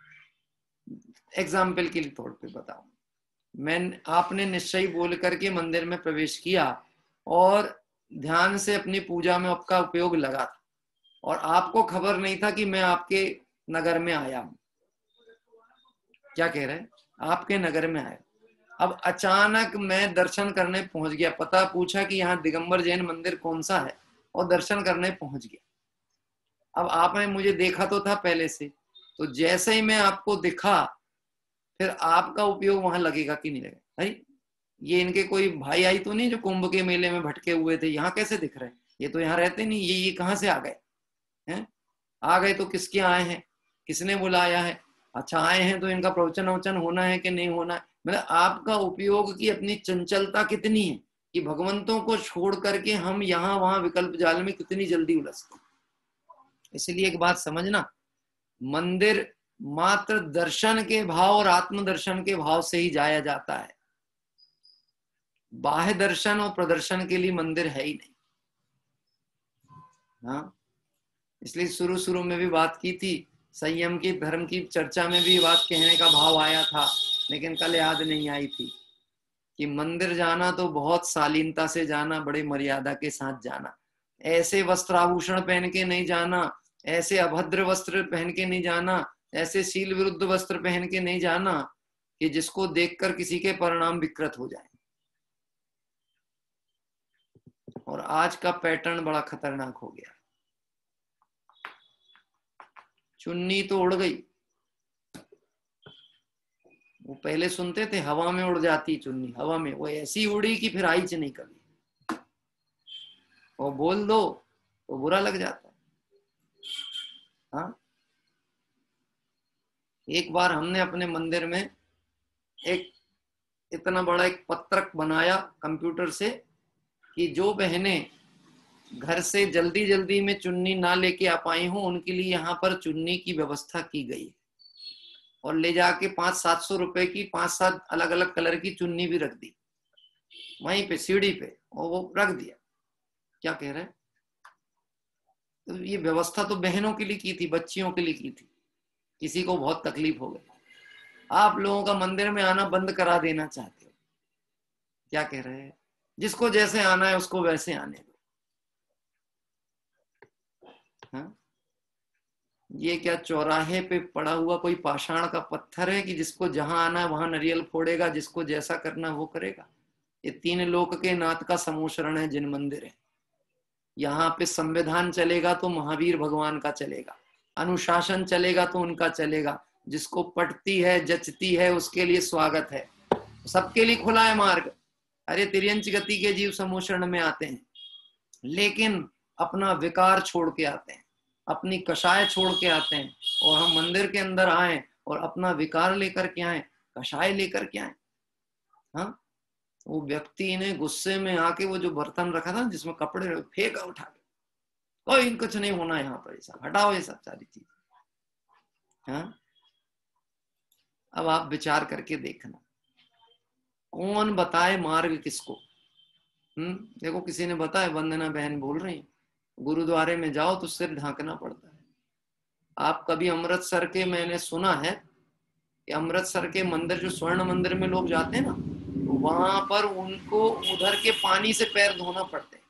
एग्जाम्पल के लिए तौर पे बताऊं, आपने निश्चय बोल करके मंदिर में प्रवेश किया और ध्यान से अपनी पूजा में आपका उपयोग लगा था और आपको खबर नहीं था कि मैं आपके नगर में आया हूं। क्या कह रहे हैं? आपके नगर में आया। अब अचानक मैं दर्शन करने पहुंच गया, पता पूछा कि यहाँ दिगंबर जैन मंदिर कौन सा है और दर्शन करने पहुंच गया। अब आपने मुझे देखा तो था पहले से, तो जैसे ही मैं आपको दिखा फिर आपका उपयोग वहां लगेगा कि नहीं लगेगा? भाई ये इनके कोई भाई आई तो नहीं जो कुंभ के मेले में भटके हुए थे, यहाँ कैसे दिख रहे हैं? ये तो यहाँ रहते नहीं, ये कहाँ से आ गए हैं? आ गए तो किसके आए हैं, किसने बुलाया है? अच्छा आए हैं तो इनका प्रवचन वचन होना है कि नहीं होना है? मतलब आपका उपयोग की अपनी चंचलता कितनी है कि भगवंतों को छोड़ करके हम यहाँ वहां विकल्प जाल में कितनी जल्दी उलझते। इसलिए एक बात समझना, मंदिर मात्र दर्शन के भाव और आत्मदर्शन के भाव से ही जाया जाता है। बाह्य दर्शन और प्रदर्शन के लिए मंदिर है ही नहीं। हाँ, इसलिए शुरू में भी बात की थी, संयम की धर्म की चर्चा में भी बात कहने का भाव आया था, लेकिन कल याद नहीं आई थी कि मंदिर जाना तो बहुत शालीनता से जाना, बड़े मर्यादा के साथ जाना। ऐसे वस्त्र आभूषण पहन के नहीं जाना, ऐसे अभद्र वस्त्र पहन के नहीं जाना, ऐसे शील विरुद्ध वस्त्र पहन के नहीं जाना कि जिसको देखकर किसी के परिणाम विकृत हो जाए। और आज का पैटर्न बड़ा खतरनाक हो गया। चुन्नी तो उड़ गई, वो पहले सुनते थे हवा में उड़ जाती चुन्नी, हवा में, वो ऐसी उड़ी कि फिर आई च नहीं कभी। वो बोल दो तो बुरा लग जाता है। हाँ, एक बार हमने अपने मंदिर में एक इतना बड़ा एक पत्रक बनाया कंप्यूटर से कि जो बहनें घर से जल्दी जल्दी में चुन्नी ना लेके आ पाई हूं उनके लिए यहाँ पर चुन्नी की व्यवस्था की गई और ले जाके 500-700 रुपए की 5-7 अलग अलग कलर की चुन्नी भी रख दी वहीं पे सीढ़ी पे, और वो रख दिया। क्या कह रहे हैं? तो ये व्यवस्था तो बहनों के लिए की थी, बच्चियों के लिए की थी। किसी को बहुत तकलीफ हो गई। आप लोगों का मंदिर में आना बंद करा देना चाहते हो? क्या कह रहे हैं? जिसको जैसे आना है उसको वैसे आने दो। हाँ? ये क्या चौराहे पे पड़ा हुआ कोई पाषाण का पत्थर है कि जिसको जहां आना है वहां नारियल फोड़ेगा, जिसको जैसा करना है वो करेगा? ये 3 लोक के नाथ का समोशरण है जिन मंदिर है। यहाँ पे संविधान चलेगा तो महावीर भगवान का चलेगा, अनुशासन चलेगा तो उनका चलेगा, जिसको पटती है जचती है उसके लिए स्वागत है, सबके लिए खुला है मार्ग। अरे तिर्यंच गति के जीव समोशरण में आते हैं, लेकिन अपना विकार छोड़ के आते हैं, अपनी कषाय छोड़ के आते हैं, और हम मंदिर के अंदर आए और अपना विकार लेकर के आए, कषाय लेकर के आए। हाँ, वो व्यक्ति ने गुस्से में आके वो जो बर्तन रखा था जिसमें कपड़े फेंका उठा के, कोई कुछ नहीं होना यहाँ पर, ऐसा हटाओ ये सब सारी चीज। हाँ, अब आप विचार करके देखना, कौन बताए मार्ग किसको? देखो किसी ने बताया, वंदना बहन बोल रही है गुरुद्वारे में जाओ तो सिर ढांकना पड़ता है, आप कभी अमृतसर के, मैंने सुना है कि अमृतसर के मंदिर, जो स्वर्ण मंदिर में लोग जाते हैं ना, तो वहां पर उनको उधर के पानी से पैर धोना पड़ते हैं,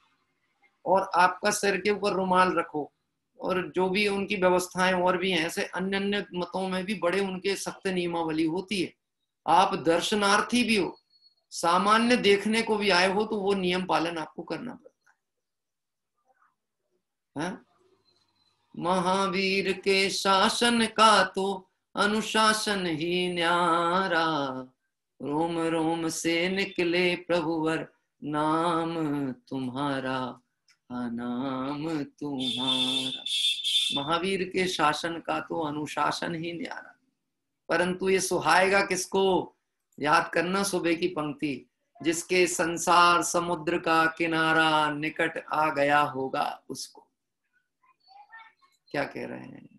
और आपका सिर के ऊपर रुमाल रखो, और जो भी उनकी व्यवस्थाएं और भी हैं, ऐसे अन्य अन्य मतों में भी बड़े उनके सख्त नियमावली होती है। आप दर्शनार्थी भी हो, सामान्य देखने को भी आए हो, तो वो नियम पालन आपको करना पड़ता है। महावीर के शासन का तो अनुशासन ही न्यारा, रोम रोम से निकले प्रभुवर नाम तुम्हारा, नाम तुम्हारा। महावीर के शासन का तो अनुशासन ही न्यारा, परंतु ये सुहाएगा किसको? याद करना सुबह की पंक्ति, जिसके संसार समुद्र का किनारा निकट आ गया होगा उसको। क्या कह रहे हैं?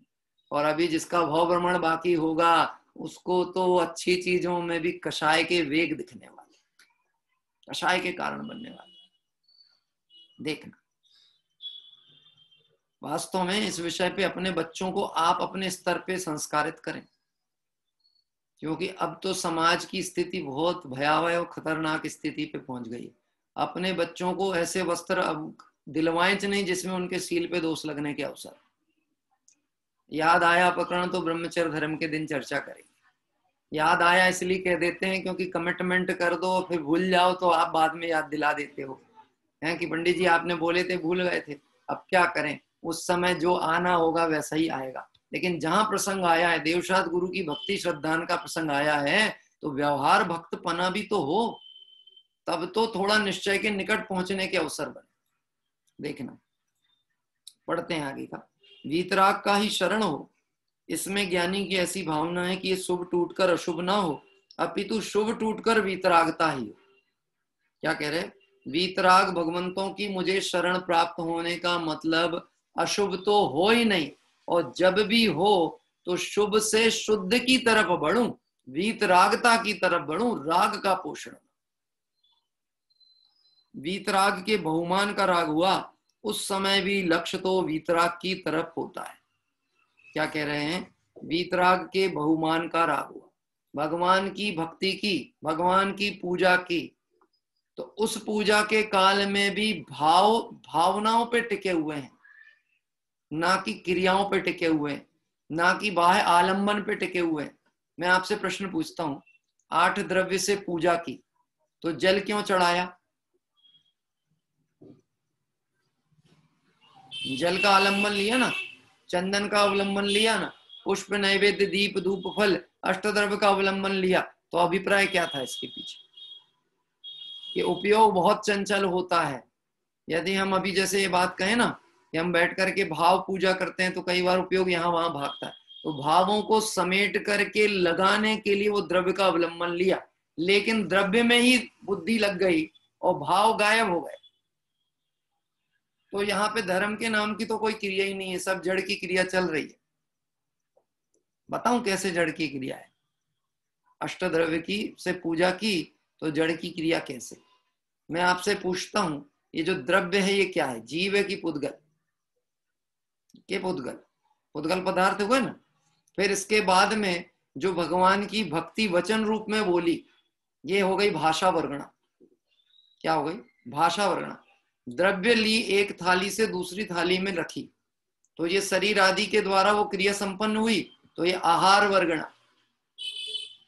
और अभी जिसका भाव भ्रमण बाकी होगा, उसको तो अच्छी चीजों में भी कषाय के वेग दिखने वाले, कषाय के कारण बनने वाले। देखना, वास्तव में इस विषय पे अपने बच्चों को आप अपने स्तर पे संस्कारित करें, क्योंकि अब तो समाज की स्थिति बहुत भयावह और खतरनाक स्थिति पे पहुंच गई है। अपने बच्चों को ऐसे वस्त्र अब दिलवाएं नहीं जिसमें उनके सील पे दोष लगने के अवसर। याद आया प्रकरण तो ब्रह्मचर्य धर्म के दिन चर्चा करेंगे। याद आया इसलिए कह देते हैं क्योंकि कमिटमेंट कर दो फिर भूल जाओ तो आप बाद में याद दिला देते हो हैं कि पंडित जी आपने बोले थे, भूल गए थे, अब क्या करें। उस समय जो आना होगा वैसा ही आएगा। लेकिन जहां प्रसंग आया है, देवशाद गुरु की भक्ति श्रद्धान का प्रसंग आया है, तो व्यवहार भक्त पना भी तो हो, तब तो थोड़ा निश्चय के निकट पहुंचने के अवसर बने। देखना, पढ़ते हैं आगे का। वीतराग का ही शरण हो, इसमें ज्ञानी की ऐसी भावना है कि ये शुभ टूटकर अशुभ ना हो, अपितु शुभ टूटकर वीतरागता ही हो। क्या कह रहे? वीतराग भगवंतों की मुझे शरण प्राप्त होने का मतलब अशुभ तो हो ही नहीं, और जब भी हो तो शुभ से शुद्ध की तरफ बढ़ूं, वीतरागता की तरफ बढ़ूं, राग का पोषण। वीतराग के बहुमान का राग हुआ, उस समय भी लक्ष्य तो वीतराग की तरफ होता है। क्या कह रहे हैं? वीतराग के बहुमान का राग हुआ, भगवान की भक्ति की, भगवान की पूजा की, तो उस पूजा के काल में भी भावनाओं पे टिके हुए हैं, ना कि क्रियाओं पे टिके हुए हैं, ना कि बाह्य आलंबन पे टिके हुए हैं। मैं आपसे प्रश्न पूछता हूं, 8 द्रव्य से पूजा की तो जल क्यों चढ़ाया? जल का आलंबन लिया ना, चंदन का अवलंबन लिया ना, पुष्प नैवेद्य दीप धूप फल अष्टद्रव्य का अवलंबन लिया, तो अभिप्राय क्या था इसके पीछे? कि उपयोग बहुत चंचल होता है। यदि हम अभी जैसे ये बात कहें ना कि हम बैठ करके भाव पूजा करते हैं, तो कई बार उपयोग यहाँ वहां भागता है। तो भावों को समेट करके लगाने के लिए वो द्रव्य का अवलंबन लिया, लेकिन द्रव्य में ही बुद्धि लग गई और भाव गायब हो गए। तो यहाँ पे धर्म के नाम की तो कोई क्रिया ही नहीं है, सब जड़ की क्रिया चल रही है। बताऊं कैसे जड़ की क्रिया है? अष्टद्रव्य की से पूजा की तो जड़ की क्रिया कैसे? मैं आपसे पूछता हूं, ये जो द्रव्य है ये क्या है? जीव है कि पुद्गल? के पुद्गल? पुद्गल पदार्थ हुए ना। फिर इसके बाद में जो भगवान की भक्ति वचन रूप में बोली, ये हो गई भाषा वर्गणा। क्या हो गई? भाषा वर्गणा। द्रव्य ली एक थाली से दूसरी थाली में रखी, तो ये शरीर आदि के द्वारा वो क्रिया संपन्न हुई, तो ये आहार वर्गणा।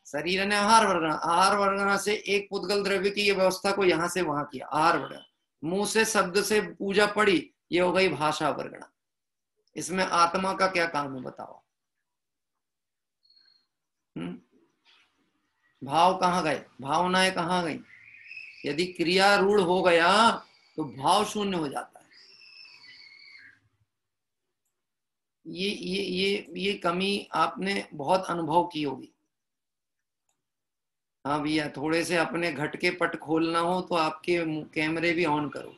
शरीर ने आहार वर्गणा, आहार वर्गणा से एक पुद्गल द्रव्य की ये व्यवस्था को यहां से वहां किया, आहार वर्गणा। मुंह से शब्द से पूजा पड़ी, ये हो गई भाषा वर्गणा। इसमें आत्मा का क्या काम है बताओ? भाव कहाँ गए? भावनाएं कहाँ गई? यदि क्रिया रूढ़ हो गया तो भाव शून्य हो जाता है। ये कमी आपने बहुत अनुभव की होगी। हाँ भैया, थोड़े से अपने घट के पट खोलना हो तो आपके कैमरे भी ऑन करो।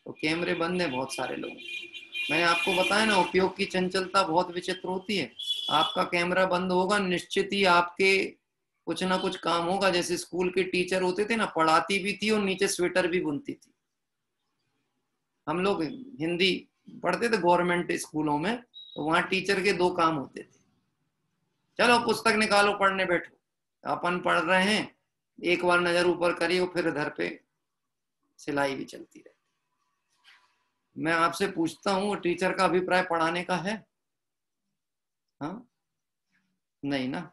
तो कैमरे बंद है बहुत सारे लोग। मैंने आपको बताया ना, उपयोग की चंचलता बहुत विचित्र होती है। आपका कैमरा बंद होगा, निश्चित ही आपके कुछ ना कुछ काम होगा। जैसे स्कूल के टीचर होते थे ना, पढ़ाती भी थी और नीचे स्वेटर भी बुनती थी। हम लोग हिंदी पढ़ते थे गवर्नमेंट स्कूलों में, तो वहां टीचर के दो काम होते थे, चलो पुस्तक निकालो पढ़ने बैठो, अपन पढ़ रहे हैं, एक बार नजर ऊपर करी और फिर इधर पे सिलाई भी चलती रहती। मैं आपसे पूछता हूँ, टीचर का अभिप्राय पढ़ाने का है? हाँ नहीं ना।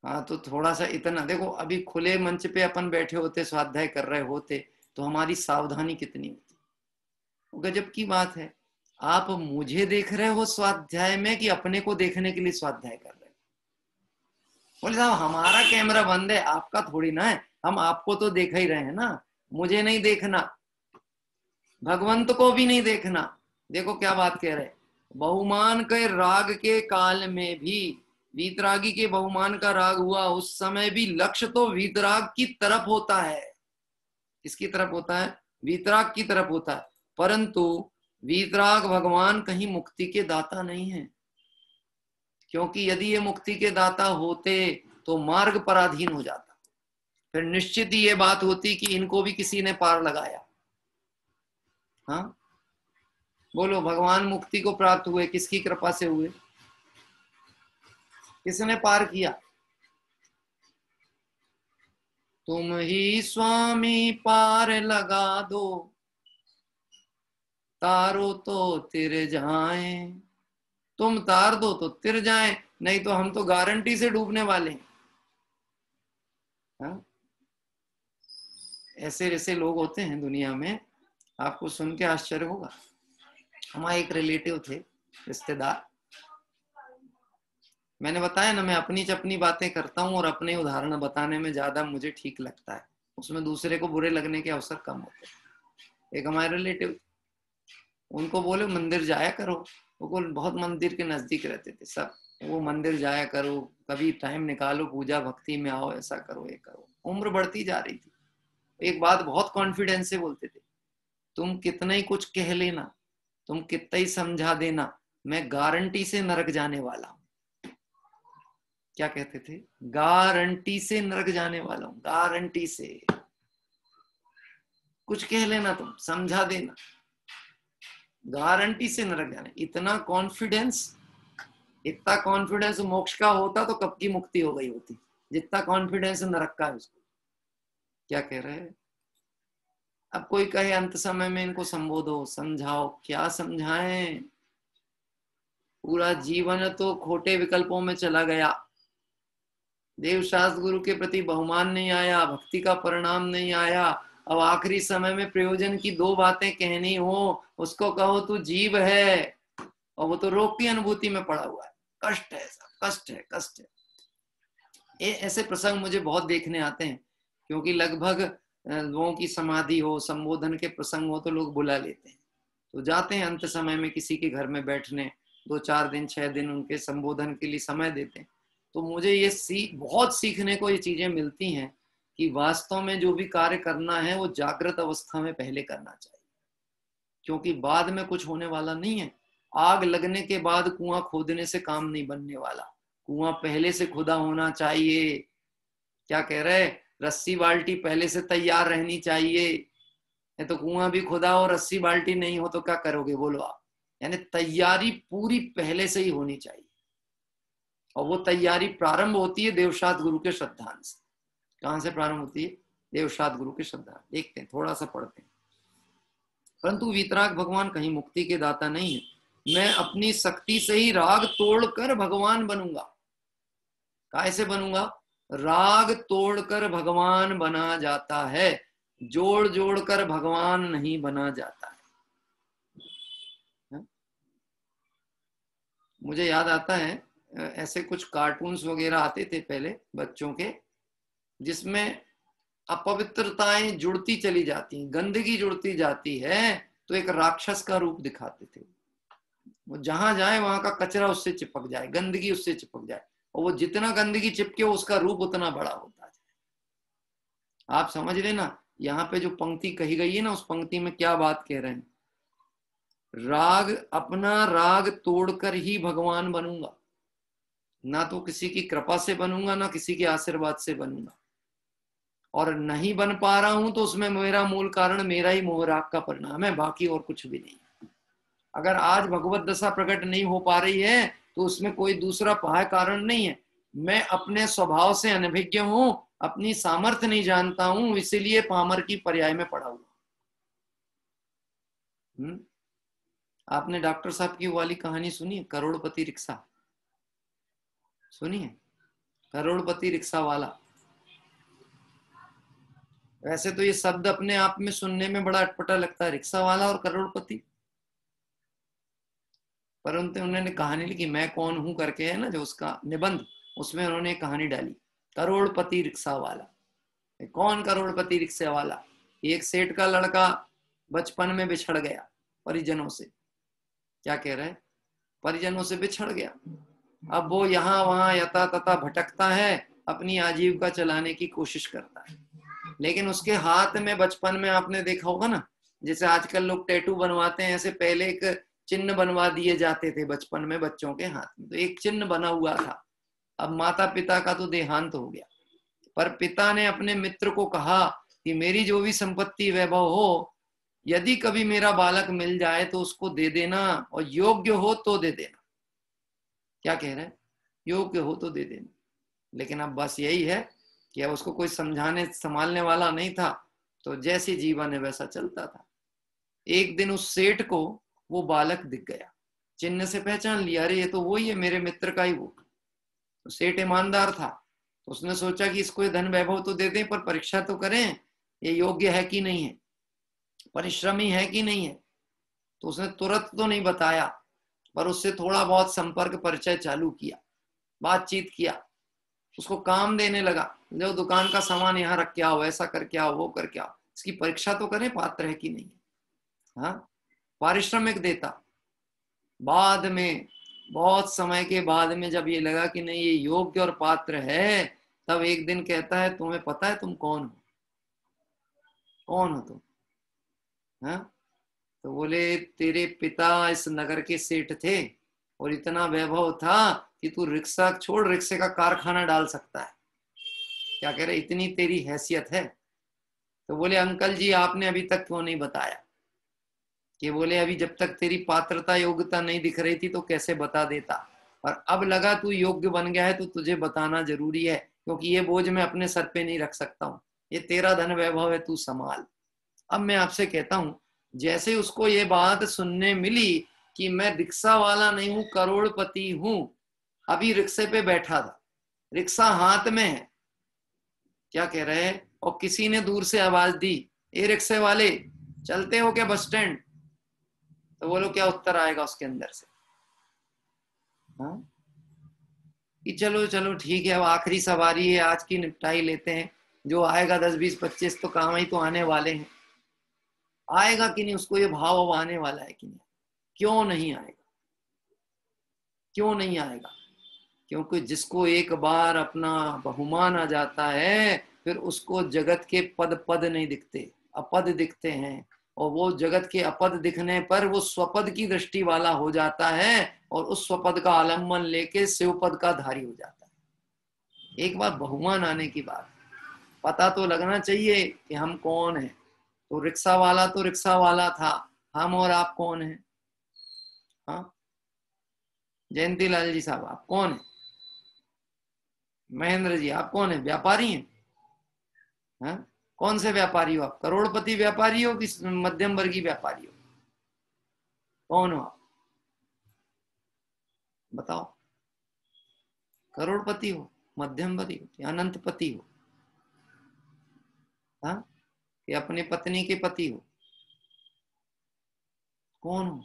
हाँ तो थोड़ा सा इतना देखो, अभी खुले मंच पे अपन बैठे होते, स्वाध्याय कर रहे होते, तो हमारी सावधानी कितनी होती। गजब की बात है, आप मुझे देख रहे हो स्वाध्याय में कि अपने को देखने के लिए स्वाध्याय कर रहे हो? बोले साहब हमारा कैमरा बंद है, आपका थोड़ी ना है, हम आपको तो देख ही रहे हैं ना, मुझे नहीं देखना, भगवंत को भी नहीं देखना। देखो क्या बात कह रहे, बहुमान के राग के काल में भी, वीतरागी के बहुमान का राग हुआ उस समय भी लक्ष्य तो वीतराग की तरफ होता है। किसकी तरफ होता है? वीतराग की तरफ होता है। परंतु वीतराग भगवान कहीं मुक्ति के दाता नहीं है, क्योंकि यदि ये मुक्ति के दाता होते तो मार्ग पराधीन हो जाता, फिर निश्चित ही ये बात होती कि इनको भी किसी ने पार लगाया। हाँ बोलो, भगवान मुक्ति को प्राप्त हुए किसकी कृपा से हुए? किसने पार किया? तुम ही स्वामी पार लगा दो, तारो तो तिर जाए। तुम तार दो तो तिर जाए, नहीं तो हम तो गारंटी से डूबने वाले हैं। हाँ? ऐसे ऐसे लोग होते हैं दुनिया में, आपको सुन के आश्चर्य होगा। हमारे एक रिलेटिव थे, रिश्तेदार, मैंने बताया ना मैं अपनी बातें करता हूँ और अपने उदाहरण बताने में ज्यादा मुझे ठीक लगता है, उसमें दूसरे को बुरे लगने के अवसर कम होते हैं। एक हमारे रिलेटिव, उनको बोले मंदिर जाया करो, वो बहुत मंदिर के नजदीक रहते थे सब, वो मंदिर जाया करो, कभी टाइम निकालो, पूजा भक्ति में आओ, ऐसा करो ये करो। उम्र बढ़ती जा रही थी, एक बात बहुत कॉन्फिडेंस से बोलते थे, तुम कितना ही कुछ कह लेना, तुम कितना ही समझा देना, मैं गारंटी से नरक जाने वाला हूं। क्या कहते थे? गारंटी से नरक जाने वाला हूं, गारंटी से। कुछ कह लेना, तुम समझा देना, गारंटी से नरक जाने। इतना कॉन्फिडेंस, इतना कॉन्फिडेंस मोक्ष का होता तो कब की मुक्ति हो गई होती, जितना कॉन्फिडेंस नरक का है उसको। क्या कह रहे हैं? अब कोई कहे अंत समय में इनको संबोधो, समझाओ, क्या समझाएं? पूरा जीवन तो खोटे विकल्पों में चला गया, देव शास्त्र गुरु के प्रति बहुमान नहीं आया, भक्ति का परिणाम नहीं आया। अब आखिरी समय में प्रयोजन की दो बातें कहनी हो, उसको कहो तू जीव है, और वो तो रोग की अनुभूति में पड़ा हुआ है। कष्ट है, कष्ट है, कष्ट है। ये ऐसे प्रसंग मुझे बहुत देखने आते हैं, क्योंकि लगभग लोगों की समाधि हो, संबोधन के प्रसंग हो तो लोग बुला लेते हैं, तो जाते हैं अंत समय में किसी के घर में बैठने, 2-4 दिन 6 दिन उनके संबोधन के लिए समय देते हैं। तो मुझे ये बहुत सीखने को ये चीजें मिलती हैं कि वास्तव में जो भी कार्य करना है वो जागृत अवस्था में पहले करना चाहिए, क्योंकि बाद में कुछ होने वाला नहीं है। आग लगने के बाद कुआं खोदने से काम नहीं बनने वाला, कुआं पहले से खुदा होना चाहिए। क्या कह रहे? रस्सी बाल्टी पहले से तैयार रहनी चाहिए। तो कुआं भी खुदा हो, रस्सी बाल्टी नहीं हो तो क्या करोगे बोलो आप? यानी तैयारी पूरी पहले से ही होनी चाहिए, और वो तैयारी प्रारंभ होती है देवशास्त्र गुरु के श्रद्धान से। कहां से प्रारंभ होती है? देवशास्त्र गुरु के श्रद्धान। देखते हैं, थोड़ा सा पढ़ते हैं। परंतु वीतराग भगवान कहीं मुक्ति के दाता नहीं है। मैं अपनी शक्ति से ही राग तोड़कर भगवान बनूंगा। कैसे बनूंगा? राग तोड़कर भगवान बना जाता है, जोड़ जोड़कर भगवान नहीं बना जाता है। मुझे याद आता है ऐसे कुछ कार्टून्स वगैरह आते थे पहले बच्चों के, जिसमें अपवित्रताएं जुड़ती चली जाती, गंदगी जुड़ती जाती है, तो एक राक्षस का रूप दिखाते थे। वो जहां जाए वहां का कचरा उससे चिपक जाए, गंदगी उससे चिपक जाए, और वो जितना गंदगी चिपके उसका रूप उतना बड़ा होता जाए। आप समझ लेना, यहाँ पे जो पंक्ति कही गई है ना, उस पंक्ति में क्या बात कह रहे हैं? राग, अपना राग तोड़कर ही भगवान बनूंगा, ना तो किसी की कृपा से बनूंगा, ना किसी के आशीर्वाद से बनूंगा। और नहीं बन पा रहा हूं तो उसमें मेरा मूल कारण मेरा ही मोहराग का परिणाम है, बाकी और कुछ भी नहीं। अगर आज भगवत दशा प्रकट नहीं हो पा रही है तो उसमें कोई दूसरा बाह्य कारण नहीं है। मैं अपने स्वभाव से अनभिज्ञ हूं, अपनी सामर्थ्य नहीं जानता हूं, इसीलिए पामर की पर्याय में पड़ा हुआ। आपने डॉक्टर साहब की वाली कहानी सुनी है, करोड़पति रिक्शा सुनी है? करोड़पति रिक्शा वाला। वैसे तो ये शब्द अपने आप में सुनने में बड़ा अटपटा लगता है, रिक्शा वाला और करोड़पति, परंतु उन्होंने कहानी लिखी मैं कौन हूं करके, है ना जो उसका निबंध, उसमें उन्होंने कहानी डाली करोड़पति रिक्शा वाला। कौन करोड़पति रिक्शा वाला? एक सेठ का लड़का बचपन में बिछड़ गया परिजनों से। क्या कह रहे? परिजनों से बिछड़ गया। अब वो यहाँ वहां यथा तथा भटकता है, अपनी आजीविका चलाने की कोशिश करता है, लेकिन उसके हाथ में बचपन में आपने देखा होगा ना, जैसे आजकल लोग टैटू बनवाते हैं, ऐसे पहले एक चिन्ह बनवा दिए जाते थे बचपन में बच्चों के हाथ में, तो एक चिन्ह बना हुआ था। अब माता पिता का तो देहांत हो गया, पर पिता ने अपने मित्र को कहा कि मेरी जो भी संपत्ति वैभव हो, यदि कभी मेरा बालक मिल जाए तो उसको दे देना, और योग्य हो तो दे देना। क्या कह रहे हैं? योग्य हो तो दे देना। लेकिन अब बस यही है कि अब उसको कोई समझाने संभालने वाला नहीं था, तो जैसे जीवन है वैसा चलता था। एक दिन उस सेठ को वो बालक दिख गया, चिन्ह से पहचान लिया, अरे ये तो वही है, मेरे मित्र का ही वो। तो सेठ ईमानदार था, तो उसने सोचा कि इसको धन वैभव तो दे दें, पर परीक्षा तो करें ये योग्य है कि नहीं है, परिश्रमी है कि नहीं है। तो उसने तुरंत तो नहीं बताया, पर उससे थोड़ा बहुत संपर्क परिचय चालू किया, बातचीत किया, उसको काम देने लगा, जो दुकान का सामान यहाँ रख के आओ, ऐसा करके आओ, वो करके आओ, इसकी परीक्षा तो करें पात्र है कि नहीं है। हाँ, पारिश्रमिक देता। बाद में बहुत समय के बाद में जब ये लगा कि नहीं ये योग्य और पात्र है, तब एक दिन कहता है तुम्हें पता है तुम कौन हो? कौन हो तुम? हाँ, तो बोले तेरे पिता इस नगर के सेठ थे और इतना वैभव था कि तू रिक्शा छोड़, रिक्शे का कारखाना डाल सकता है। क्या कह रहे, इतनी तेरी हैसियत है? तो बोले अंकल जी आपने अभी तक क्यों नहीं बताया? कि बोले अभी जब तक तेरी पात्रता योग्यता नहीं दिख रही थी तो कैसे बता देता, और अब लगा तू योग्य बन गया है तो तुझे बताना जरूरी है, क्योंकि ये बोझ मैं अपने सर पे नहीं रख सकता हूँ, ये तेरा धन वैभव है, तू संभाल। अब मैं आपसे कहता हूं, जैसे उसको ये बात सुनने मिली कि मैं रिक्शा वाला नहीं हूं, करोड़पति हूं, अभी रिक्शे पे बैठा था, रिक्शा हाथ में है, क्या कह रहे हैं, और किसी ने दूर से आवाज दी, ए रिक्शे वाले चलते हो क्या बस स्टैंड? तो बोलो क्या उत्तर आएगा उसके अंदर से? हाँ, कि चलो चलो ठीक है, अब आखिरी सवारी है, आज की निपटाई लेते हैं, जो आएगा 10 20 25 तो काम ही तो आने वाले हैं। आएगा कि नहीं, उसको ये भाव अब आने वाला है कि नहीं? क्यों नहीं आएगा? क्यों नहीं आएगा? क्योंकि जिसको एक बार अपना बहुमान आ जाता है, फिर उसको जगत के पद पद नहीं दिखते, अपद दिखते हैं, और वो जगत के अपद दिखने पर वो स्वपद की दृष्टि वाला हो जाता है, और उस स्वपद का आलम्बन लेके शिवपद का धारी हो जाता है। एक बार बहुमान आने की बात, पता तो लगना चाहिए कि हम कौन हैं। तो रिक्शा वाला था, हम और आप कौन हैं? हाँ, जयंती लाल जी साहब आप कौन है? महेंद्र जी आप कौन है? व्यापारी हैं? हाँ, कौन से व्यापारी हो आप? करोड़पति व्यापारी हो कि मध्यम वर्गीय व्यापारी हो? कौन हो आप? बताओ। करोड़पति हो, मध्यम वर्गीय हो, या अनंतपति हो? हाँ, कि अपने पत्नी के पति हो? कौन हो?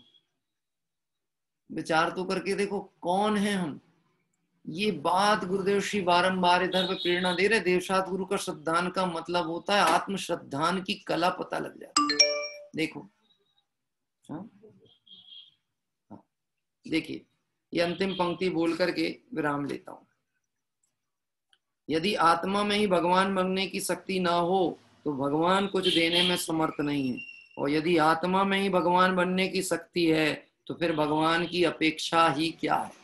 विचार तो करके देखो कौन है हम। ये बात गुरुदेव श्री बारंबार इधर पे प्रेरणा दे रहे। देवसात गुरु का श्रद्धान का मतलब होता है आत्म श्रद्धान की कला पता लग जाती है। देखो, हाँ? हाँ। देखिए, ये अंतिम पंक्ति बोल करके विराम लेता हूं। यदि आत्मा में ही भगवान बनने की शक्ति ना हो तो भगवान कुछ देने में समर्थ नहीं है, और यदि आत्मा में ही भगवान बनने की शक्ति है तो फिर भगवान की अपेक्षा ही क्या है।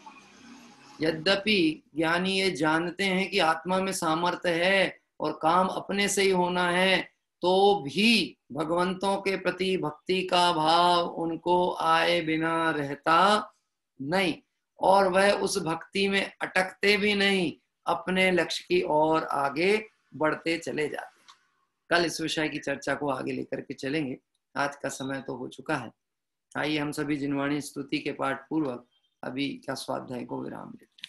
यद्यपि ज्ञानी ये जानते हैं कि आत्मा में सामर्थ्य है और काम अपने से ही होना है, तो भी भगवंतों के प्रति भक्ति का भाव उनको आए बिना रहता नहीं, और वह उस भक्ति में अटकते भी नहीं, अपने लक्ष्य की ओर आगे बढ़ते चले जाते। कल इस विषय की चर्चा को आगे लेकर के चलेंगे। आज का समय तो हो चुका है। आइए हम सभी जिनवाणी स्तुति के पाठ पूर्वक अभी क्या स्वाध्याय को विराम देते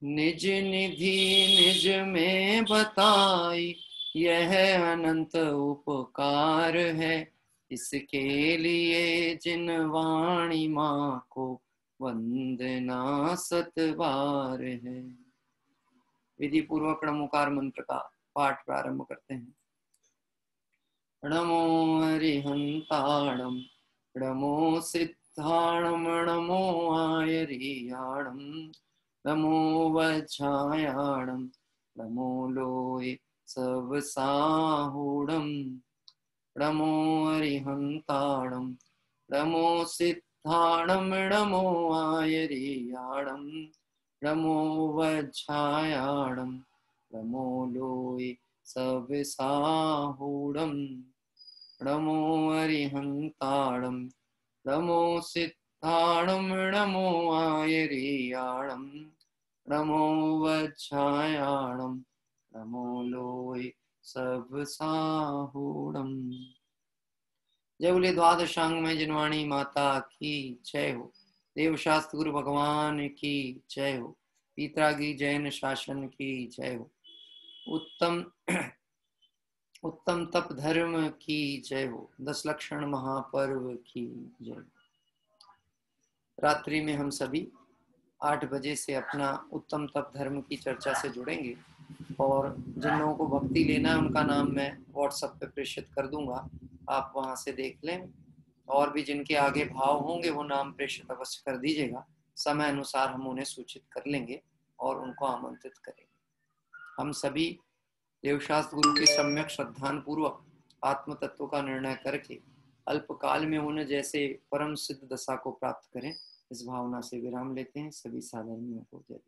हैं। निज निधि निज में बताई यह अनंत उपकार है, इसके लिए जिन वाणी माँ को वंदना सतबार है। विधि पूर्वक णमोकार मंत्र का पाठ प्रारंभ करते हैं। नमो हरिहंताणम नमो सिद्धाणम नमो आयरियाणम नमो वज्रायाणम नमो लोय सब साहूणम नमो हरिहंताणम नमो सिद्धाणम नमो आयरियाणम नमो वज्रायाणम नमो लोय सब साहूणम नमो हरिहंताणम नमो सिद्धाणम नमो आयरियाणम नमो वज्रायाणम नमो लोय सब साहूणम। जय बोले द्वादशांग में जिनवाणी माता की जय हो। देवशास्त्र गुरु भगवान की जय हो। पीतरागी जैन शासन की जय हो। उत्तम तप धर्म की जय हो। 10 लक्षण महापर्व की जय हो। रात्रि में हम सभी 8 बजे से अपना उत्तम तप धर्म की चर्चा से जुड़ेंगे, और जिन लोगों को भक्ति लेना है उनका नाम मैं व्हाट्सएप पे प्रेषित कर दूंगा, आप वहां से देख लें। और भी जिनके आगे भाव होंगे वो नाम प्रेषित अवश्य कर दीजिएगा। समय अनुसार हम उन्हें सूचित कर लेंगे और उनको आमंत्रित करेंगे। हम सभी देवशास्त्र गुरु के सम्यक श्रद्धान पूर्वक आत्म तत्व का निर्णय करके अल्पकाल में उन्हें जैसे परम सिद्ध दशा को प्राप्त करें, इस भावना से विराम लेते हैं। सभी साधर्मियों को जय।